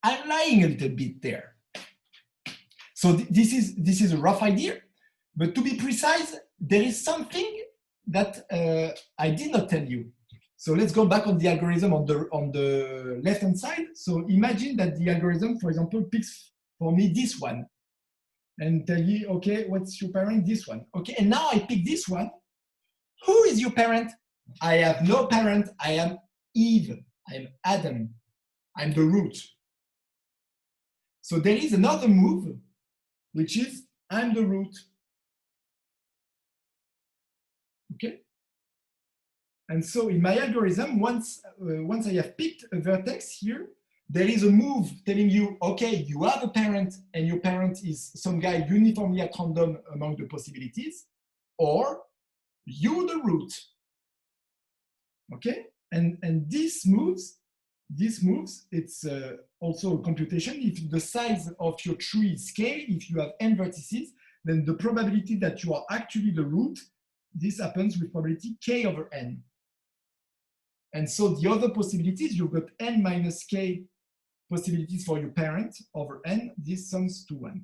I'm lying a little bit there. So this is a rough idea, but to be precise, there is something that I did not tell you. So let's go back on the algorithm on the left-hand side. So imagine that the algorithm, for example, picks for me this one and tell you, okay, what's your parent? This one. Okay, and now I pick this one. Who is your parent? I have no parent. I am Eve. I am Adam. I'm the root. So there is another move, which is I'm the root. Okay? And so in my algorithm, once I have picked a vertex here, there is a move telling you, okay, you have a parent, and your parent is some guy uniformly at random among the possibilities, or you're the root. Okay? And these moves, it's also a computation. If the size of your tree is scale, if you have n vertices, then the probability that you are actually the root, this happens with probability k over n. And so the other possibilities, you've got n minus k possibilities for your parent over n. This sums to 1.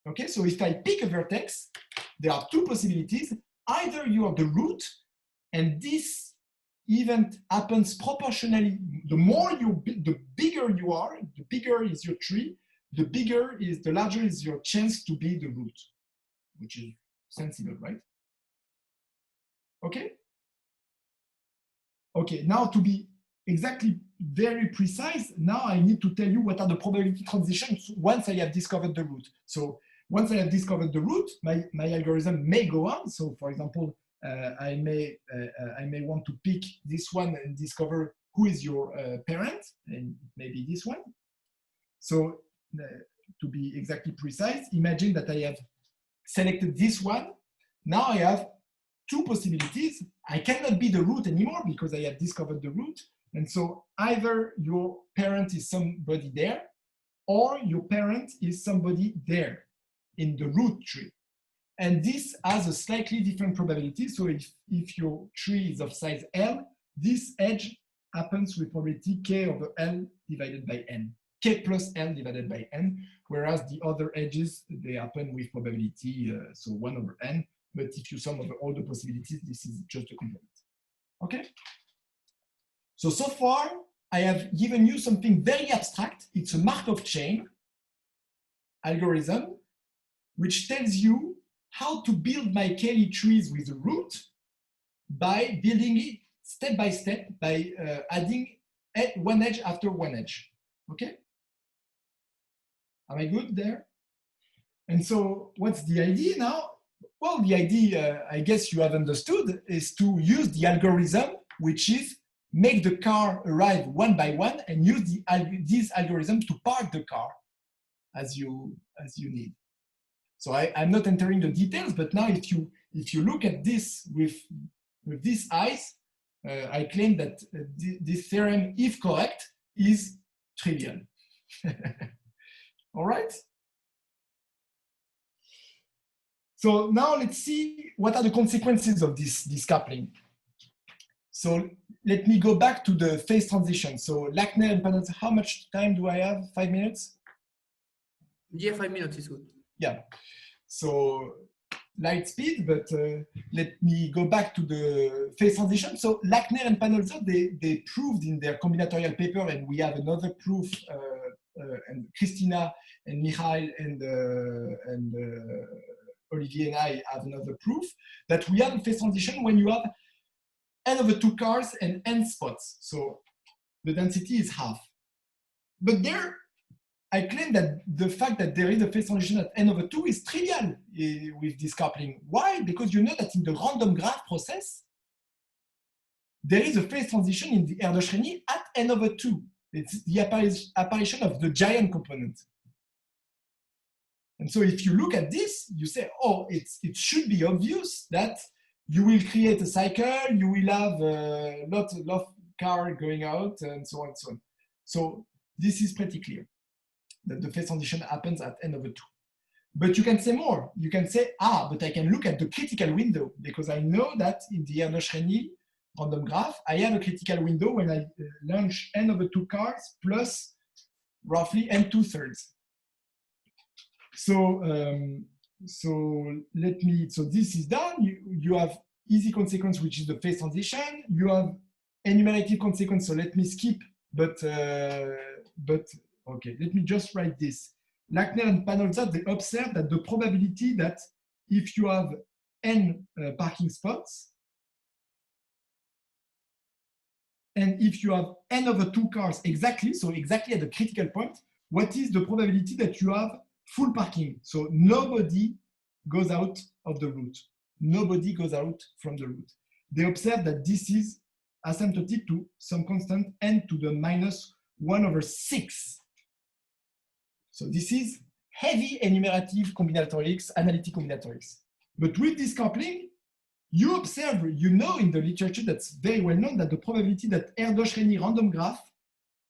Okay, so if I pick a vertex, there are two possibilities. Either you are the root, and this event happens proportionally. The bigger you are, the bigger is your tree, the larger is your chance to be the root, which is sensible, right? Okay? Okay, now to be exactly very precise, now I need to tell you what are the probability transitions once I have discovered the root. So once I have discovered the root, my algorithm may go on. So for example, I may want to pick this one and discover who is your parent, and maybe this one. So to be exactly precise, imagine that I have selected this one. Now I have two possibilities. I cannot be the root anymore because I have discovered the root. And so either your parent is somebody there, or your parent is somebody there in the root tree. And this has a slightly different probability. So if your tree is of size L, this edge happens with probability k over L divided by n, k plus L divided by n, whereas the other edges, they happen with probability, so 1 over n. But if you sum over all the possibilities, this is just a complement. Okay? So far, I have given you something very abstract. It's a Markov chain algorithm, which tells you how to build my Cayley trees with a root by building it step by step, by adding one edge after one edge. Okay? Am I good there? And so what's the idea now? Well, the idea, I guess you have understood, is to use the algorithm, which is make the car arrive one by one and use this algorithm to park the car as you need. So I'm not entering the details, but now if if you look at this with these eyes, I claim that this theorem, if correct, is trivial. All right? So now let's see what are the consequences of this coupling. So let me go back to the phase transition. So Lackner and Panolzot, how much time do I have? 5 minutes? Yeah, 5 minutes is good. Yeah. So light speed, but let me go back to the phase transition. So Lackner and Panolzot, they proved in their combinatorial paper, and we have another proof, and Christina and Michael and Olivier and I have another proof that we have a phase transition when you have n/2 cars and n spots. So the density is half. But there, I claim that the fact that there is a phase transition at n/2 is trivial with this coupling. Why? Because you know that in the random graph process, there is a phase transition in the Erdős-Rényi at n/2. It's the apparition of the giant component. And so if you look at this, you say, oh, it should be obvious that you will create a cycle, you will have a lot of car going out, and so on and so on. So this is pretty clear, that the phase transition happens at n/2. But you can say more. You can say, but I can look at the critical window, because I know that in the Erdős-Rényi random graph, I have a critical window when I launch n/2 cars plus roughly n2/3. So this is done. You have easy consequence, which is the phase transition. You have enumerated consequence. So let me skip, but okay, let me just write this. Lackner and Panolzot, they observed that the probability that if you have n parking spots, and if you have n/2 cars exactly, so exactly at the critical point, what is the probability that you have full parking? So nobody goes out of the route. Nobody goes out from the route. They observe that this is asymptotic to some constant n to the -1/6. So this is heavy enumerative combinatorics, analytic combinatorics. But with this coupling, you observe, you know in the literature that's very well known, that the probability that Erdős-Rényi random graph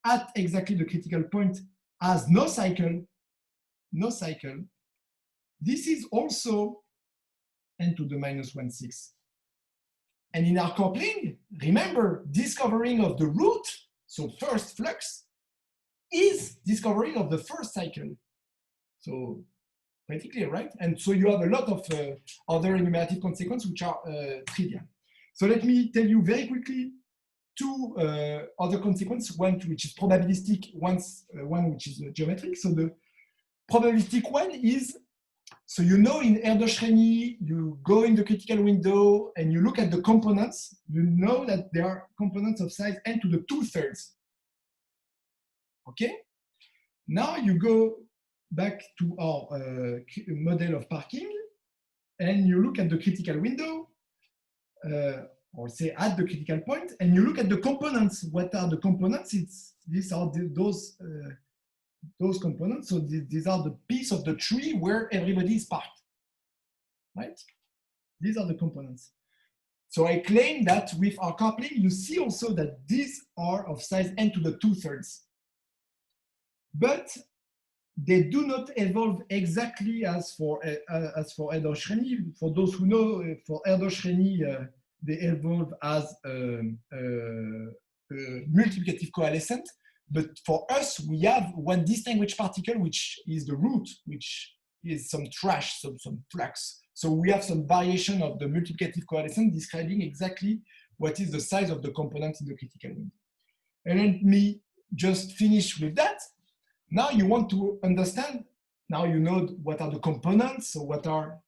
at exactly the critical point has no cycle, this is also n to the -1/6. And in our coupling, remember, discovering of the root, so first flux, is discovering of the first cycle. So pretty clear, right? And so you have a lot of other enumerative consequences which are trivial. So let me tell you very quickly two other consequences, one which is probabilistic, one which is geometric. So the probabilistic one is, so you know in Erdős-Rényi, you go in the critical window and you look at the components, you know that there are components of size n to the 2/3. Okay? Now you go back to our model of parking and you look at the critical window, or say at the critical point, and you look at the components. What are the components? These are those components. So these are the piece of the tree where everybody is parked, right? These are the components. So I claim that with our coupling, you see also that these are of size n to the 2/3. But they do not evolve exactly as for Erdős-Rényi. For those who know, for Erdős-Rényi, they evolve as multiplicative coalescent. But for us, we have one distinguished particle, which is the root, which is some trash, some flux. So we have some variation of the multiplicative coalescent describing exactly what is the size of the component in the critical window. And let me just finish with that. Now you want to understand, now you know what are the components, so what are,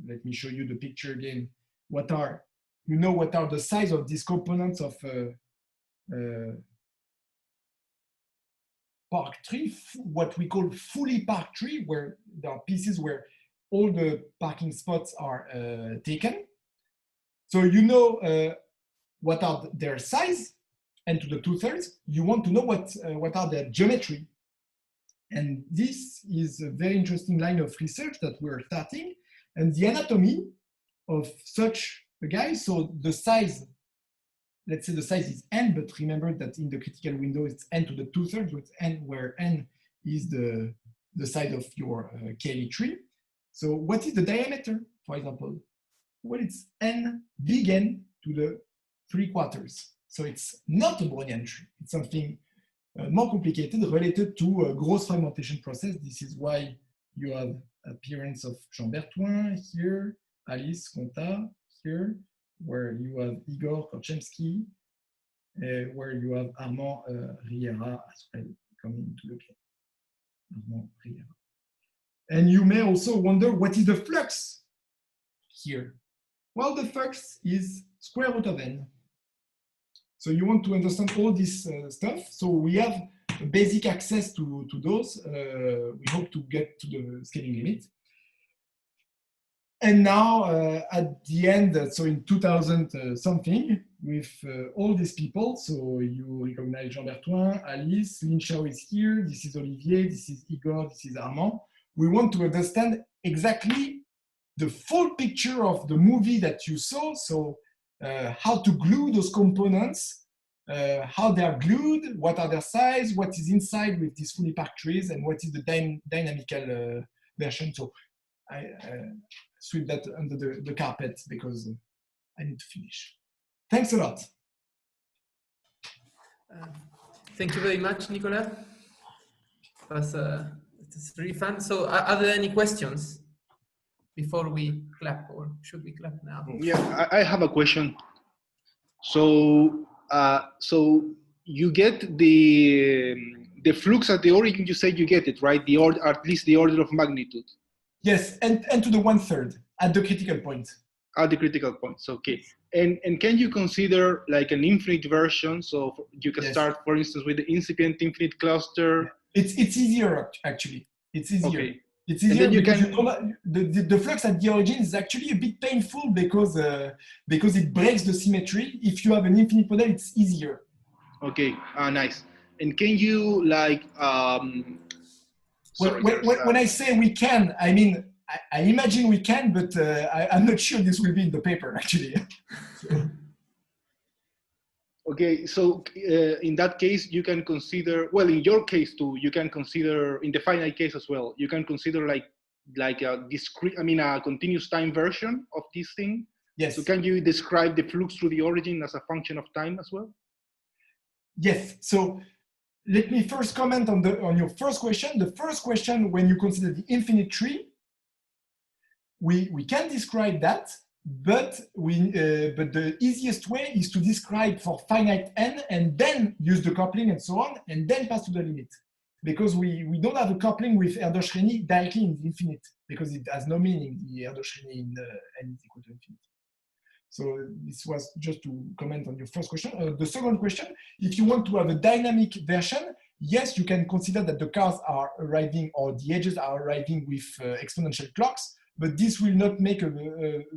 let me show you the picture again, what are the size of these components of park tree, what we call fully parked tree, where there are pieces where all the parking spots are taken. So you know what are their size, and to the 2/3, you want to know what are their geometry. And this is a very interesting line of research that we're starting. And the anatomy of such a guy. So the size, let's say the size is n, but remember that in the critical window it's n to the 2/3, so it's n where n is the side of your Cayley tree. So what is the diameter, for example? Well, it's n big N to the 3/4. So it's not a Brownian tree. It's something more complicated related to a gross fragmentation process. This is why you have appearance of Jean Berthoin here, Alice Conta here, where you have Igor Korczemski, where you have Armand Riera as well coming into the game. Armand Riera. And you may also wonder, what is the flux here? Well, the flux is square root of n. So you want to understand all this stuff. So we have basic access to those. We hope to get to the scaling limit. And now at the end, so in 2000 something, with all these people, so you recognize Jean Berthoin, Alice, Lin Xiao is here, this is Olivier, this is Igor, this is Armand. We want to understand exactly the full picture of the movie that you saw. So how to glue those components, how they are glued, what are their size, what is inside with these fully packed trees, and what is the dynamical version. So I sweep that under the carpet because I need to finish. Thanks a lot. Thank you very much, Nicolas. It's really fun. So are there any questions before we clap, or should we clap now? Yeah, I have a question. So, so you get the flux at the origin. You said you get it right, the order, at least the order of magnitude. Yes, and to the 1/3 at the critical point. At the critical points, okay. And can you consider like an infinite version? So you can start, for instance, with the incipient infinite cluster. It's easier actually. It's easier. Okay. It's easier because can... the flux at the origin is actually a bit painful because it breaks the symmetry. If you have an infinite model, it's easier. Okay, nice. And can you like when I say we can, I mean I imagine we can, but I'm not sure this will be in the paper actually. Okay, so in that case, you can consider, well, in your case too, you can consider, in the finite case as well, you can consider like a discrete, I mean, a continuous time version of this thing. Yes. So can you describe the flux through the origin as a function of time as well? Yes. So let me first comment on your first question. The first question, when you consider the infinite tree, we can describe that. But the easiest way is to describe for finite n and then use the coupling and so on, and then pass to the limit. Because we don't have a coupling with Erdős-Rényi directly in the infinite, because it has no meaning, the Erdős-Rényi in n is equal to infinity. So this was just to comment on your first question. The second question, if you want to have a dynamic version, yes, you can consider that the cars are arriving, or the edges are arriving with exponential clocks. But this will not make a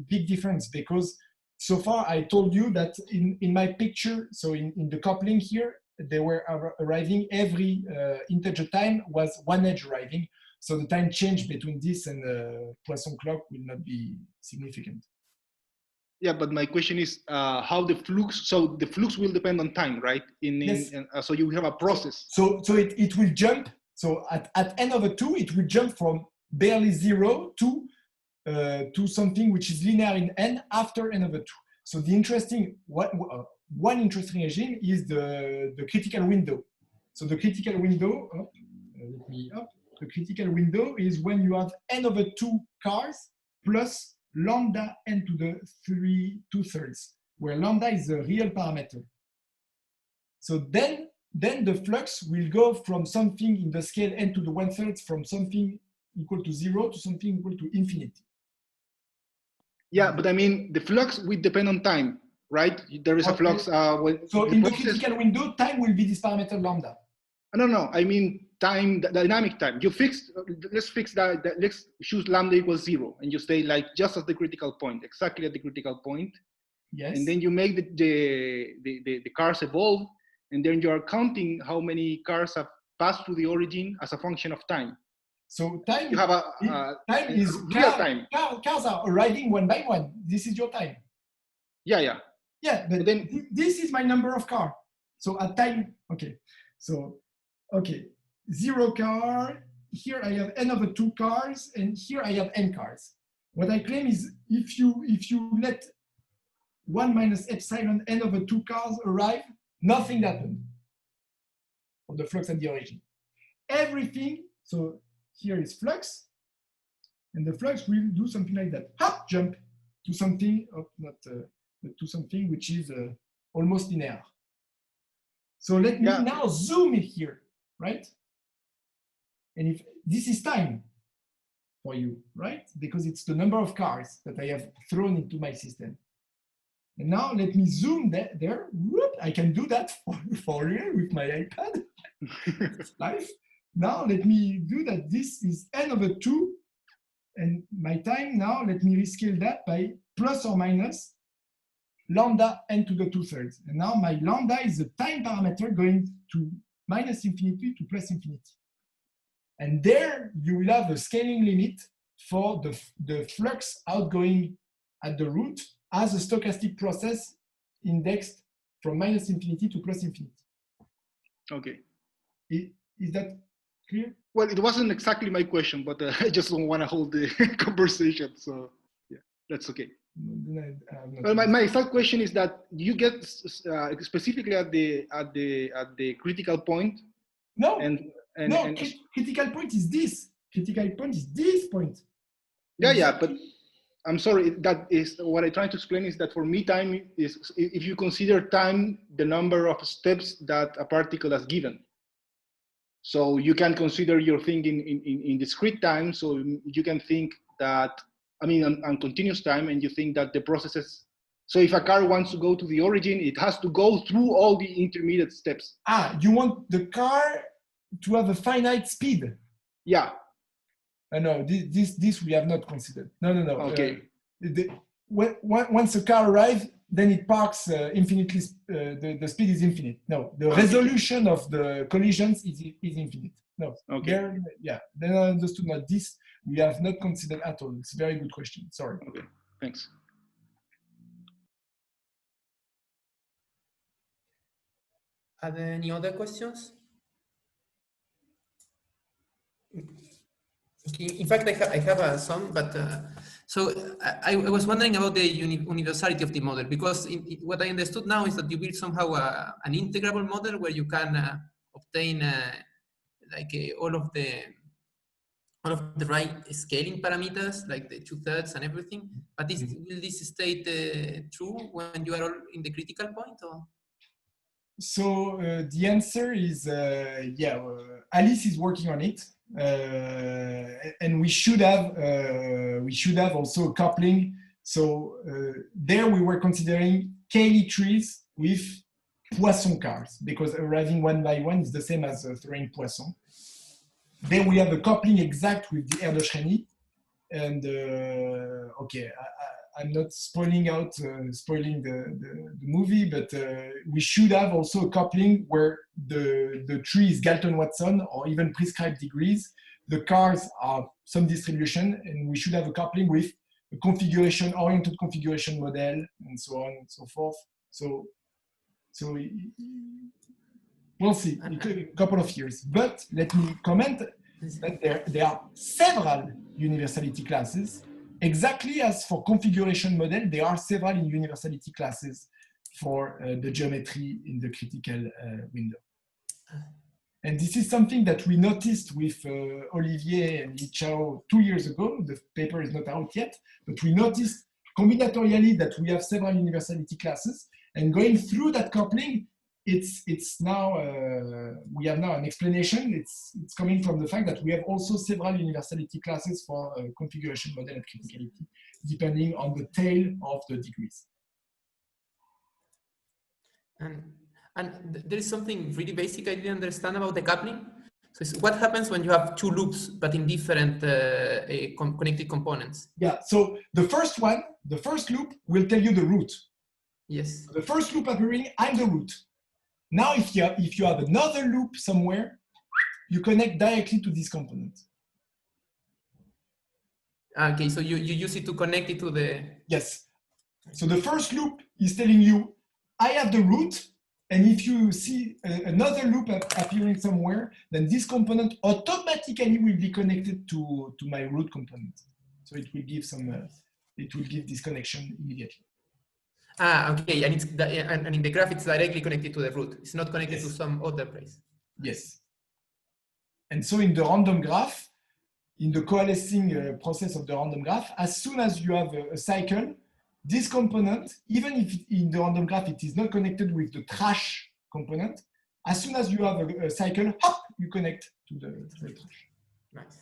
big difference, because so far I told you that in my picture, so in the coupling here, they were arriving every integer time was one edge arriving. So the time change between this and Poisson clock will not be significant. Yeah, but my question is how the flux, so the flux will depend on time, right? Yes. So you have a process. So it will jump. So at n/2, it will jump from barely 0 to something which is linear in n after n/2. So the one interesting regime is the critical window. So the critical window, the critical window is when you have n/2 cars plus lambda n to the 2/3, where lambda is a real parameter. So then the flux will go from something in the scale n to the 1/3, from something equal to 0 to something equal to infinity. Yeah, but I mean, the flux will depend on time, right? There is a flux. So in the critical window, time will be this parameter lambda. No, I mean time, the dynamic time. You fix, let's fix that, let's choose lambda equals 0, and you stay like just at the critical point, exactly at the critical point. Yes. And then you make the cars evolve, and then you are counting how many cars have passed through the origin as a function of time. So time, You have time is real time. Cars are arriving one by one. This is your time. Yeah, yeah. Yeah, but then this is my number of car. So at time, okay. So, okay, 0 car. Here I have n over 2 cars, and here I have n cars. What I claim is if you let 1 minus epsilon n over 2 cars arrive, nothing happened on the flux at the origin. Everything, so here is flux, and the flux will do something like that. Hop, jump to something, to something which is almost linear. So let me now zoom it here, right? And if this is time for you, right? Because it's the number of cars that I have thrown into my system. And now let me zoom there. Whoop, I can do that for real with my iPad. Live. Now let me do that. This is n over 2. And my time now, let me rescale that by plus or minus lambda n to the 2/3. And now my lambda is the time parameter going to minus infinity to plus infinity. And there you will have a scaling limit for the flux outgoing at the root as a stochastic process indexed from minus infinity to plus infinity. Okay. Is that clear? Well, it wasn't exactly my question, but I just don't want to hold the conversation. So yeah, that's okay. Well, my exact question is that you get specifically at the critical point. No. And critical point is this. Critical point is this point. Yeah, but I'm sorry. That is what I'm trying to explain is that for me, time is if you consider time the number of steps that a particle has given. So you can consider your thing in discrete time. So you can think that, I mean, on continuous time, and you think that the processes. So if a car wants to go to the origin, it has to go through all the intermediate steps. You want the car to have a finite speed? Yeah. No, this we have not considered. No. Okay. Once a car arrives, then it parks infinitely. The speed is infinite. No, the resolution of the collisions is infinite. No. Okay. Then I understood that this we have not considered at all. It's a very good question. Sorry. Okay. Thanks. Are there any other questions? In fact, I have some, but so I was wondering about the universality of the model, because what I understood now is that you build somehow an integrable model where you can obtain all of the right scaling parameters, like the 2/3 and everything. But will this state true when you are all in the critical point? Or? So the answer is Alice is working on it. And we should have also a coupling. So there we were considering Cayley trees with Poisson cars, because arriving one by one is the same as throwing Poisson. Then we have a coupling exact with the Erdős-Rényi, and okay, I'm not spoiling the movie, but we should have also a coupling where the tree is Galton-Watson or even prescribed degrees. The cars are some distribution, and we should have a coupling with a configuration-oriented configuration model, and so on and so forth. So we'll see in a couple of years. But let me comment that there are several universality classes. Exactly as for configuration model, there are several universality classes for the geometry in the critical window. And this is something that we noticed with Olivier and Yi Chao 2 years ago. The paper is not out yet, but we noticed combinatorially that we have several universality classes. And going through that coupling, it's now we have now an explanation. It's coming from the fact that we have also several universality classes for configuration model and criticality, depending on the tail of the degrees. And there is something really basic I didn't understand about the coupling. So what happens when you have two loops but in different connected components? Yeah. So the first loop will tell you the root. Yes. The first loop appearing, I'm the root. Now, if you have another loop somewhere, you connect directly to this component. Okay, so you use it to connect it to the. Yes. So the first loop is telling you, I have the root, and if you see another loop appearing somewhere, then this component automatically will be connected to my root component. So it will give it will give this connection immediately. Ah, okay, and and in the graph it's directly connected to the root. It's not connected to Yes. some other place. Yes. And so in the random graph, in the coalescing process of the random graph, as soon as you have a cycle, this component, even if in the random graph it is not connected with the trash component, as soon as you have a cycle, hop, you connect to the trash. Nice.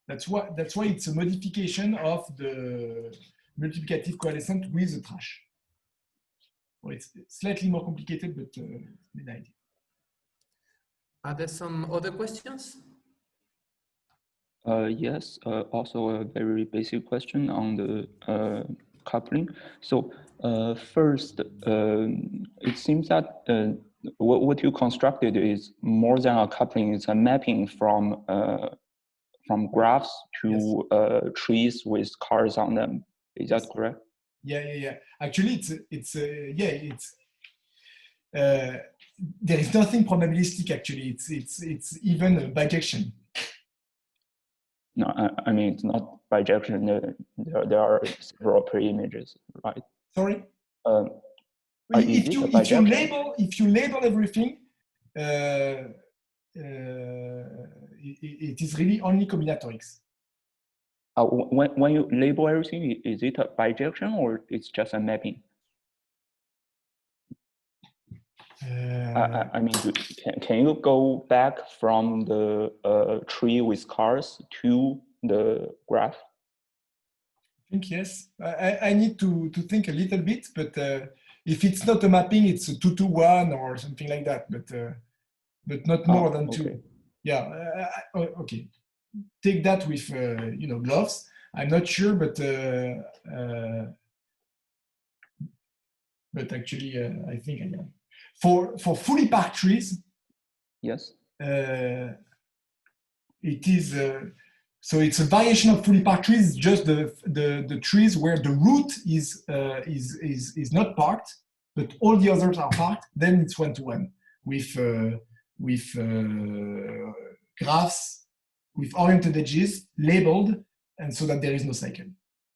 That's why it's a modification of the multiplicative coalescent with the trash. Well, it's slightly more complicated, but the idea. Are there some other questions? Yes, also a very basic question on the coupling. So first, it seems that what you constructed is more than a coupling, it's a mapping from graphs to Yes. trees with cars on them. Is that correct? Yeah. Actually, there is nothing probabilistic. Actually, it's even a bijection. No, I mean it's not bijection. There are several pre-images, right? Sorry. If you label everything, it is really only combinatorics. When you label everything, is it a bijection or it's just a mapping? I mean, can you go back from the tree with cars to the graph? I think yes. I need to think a little bit, but if it's not a mapping, it's a 2-to-1 or something like that, but not more than 2. Okay. Yeah. Okay. Take that with gloves. I'm not sure, but actually I think I am. For fully parked trees, yes, it is so it's a variation of fully parked trees. Just the trees where the root is not parked, but all the others are parked. Then it's 1-to-1 with graphs with oriented edges labeled, and so that there is no cycle.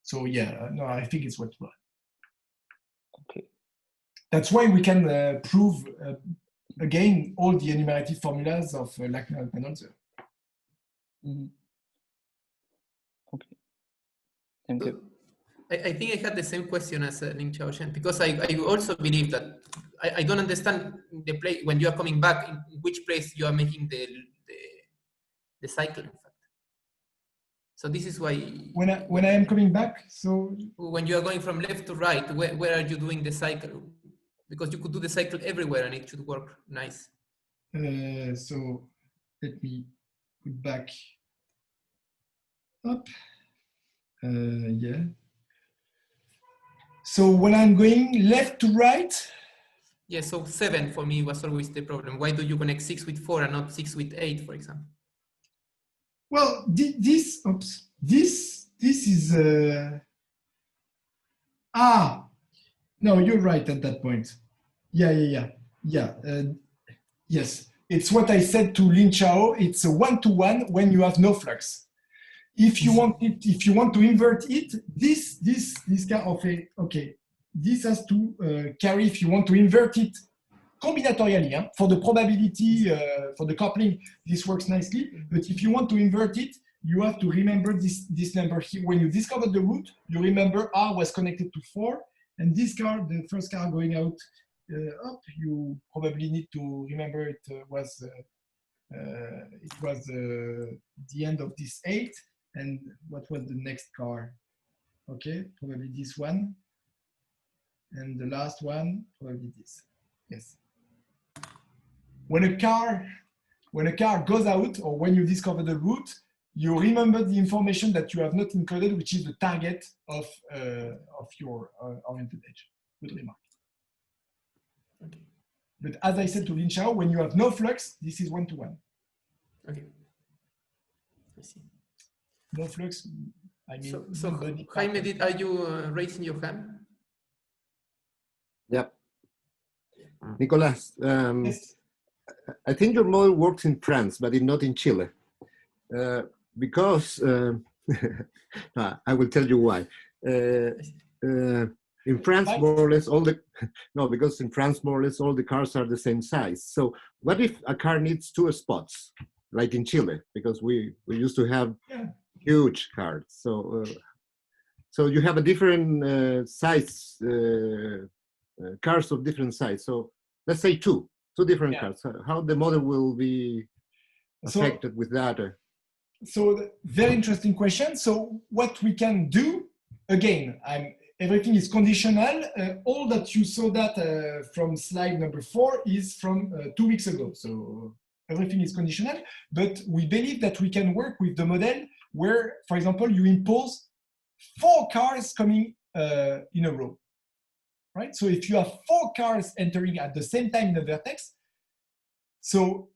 So yeah, no, I think it's 1-to-1. Okay. That's why we can prove again all the enumerative formulas of Lackner-Penholzer. Mm-hmm. Okay. Thank you. I think I had the same question as Ling Xiaoshen, because I also believe that I don't understand the place when you are coming back, in which place you are making the cycle, in fact. So this is why when I am coming back, so when you are going from left to right, where are you doing the cycle? Because you could do the cycle everywhere and it should work nice. So let me put back up. Yeah. So when I'm going left to right. Yeah, so 7 for me was always the problem. Why do you connect 6 with 4 and not 6 with 8, for example? Well, this is no, you're right at that point. Yeah. Yes, it's what I said to Lin Chao. It's a 1-to-1 when you have no flux. If you want to invert it, this okay, this has to carry. If you want to invert it combinatorially, for the probability, for the coupling, this works nicely. But if you want to invert it, you have to remember this number here. When you discover the root, you remember R was connected to 4, and this car, the first car going out up, you probably need to remember it was the end of this 8. And what was the next car? Okay, probably this one. And the last one, probably this. Yes. When a car goes out, or when you discover the root, you remember the information that you have not encoded, which is the target of your oriented edge. Good remark. Okay. But as I said to Lin Chao, when you have no flux, this is 1-to-1. Okay. I see. No flux, I mean, So nobody Jaime, parked. are you raising your hand? Yep. Nicolas, Yes. I think your model works in France, but not in Chile. Because I will tell you why. In France, Right. more or less all the no, because in France, more or less all the cars are the same size. So what if a car needs 2 spots, like in Chile? Because we used to have Yeah. huge cars. So so you have a different size cars of different size. So let's say two different cars. How the model will be affected with that? So very interesting question. So what we can do, again, everything is conditional. All that you saw that from slide number 4 is from 2 weeks ago. So everything is conditional, but we believe that we can work with the model where, for example, you impose 4 cars coming in a row, right? So if you have 4 cars entering at the same time in the vertex, so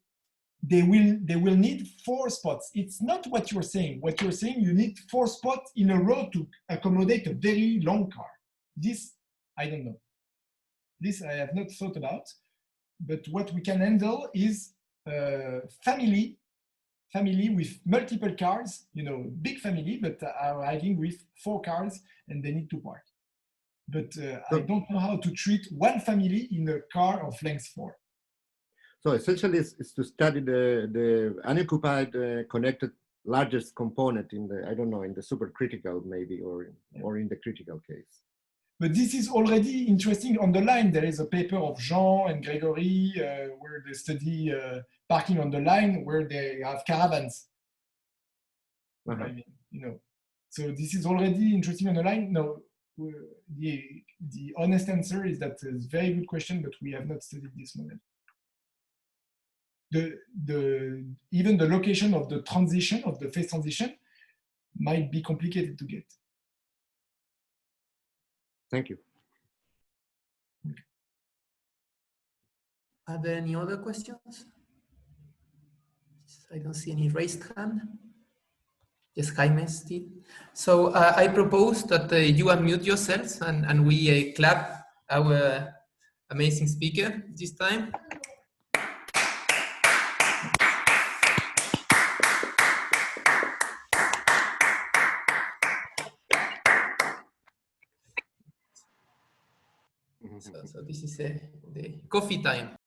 they will need 4 spots. It's not what you're saying. What you're saying, you need 4 spots in a row to accommodate a very long car. This, I don't know. This I have not thought about. But what we can handle is family with multiple cars, big family, but arriving with 4 cars and they need to park. But I don't know how to treat one family in a car of length 4. So essentially, it's to study the unoccupied connected largest component in the, I don't know, in the supercritical maybe, or in the critical case. But this is already interesting on the line. There is a paper of Jean and Gregory where they study parking on the line where they have caravans. Driving, So this is already interesting on the line. No, the honest answer is that it's a very good question, but we have not studied this model. Even the location of the transition, of the phase transition, might be complicated to get. Thank you. Are there any other questions? I don't see any raised hand. Yes, Jaime still. So I propose that you unmute yourselves and we clap our amazing speaker this time. So this is the coffee time.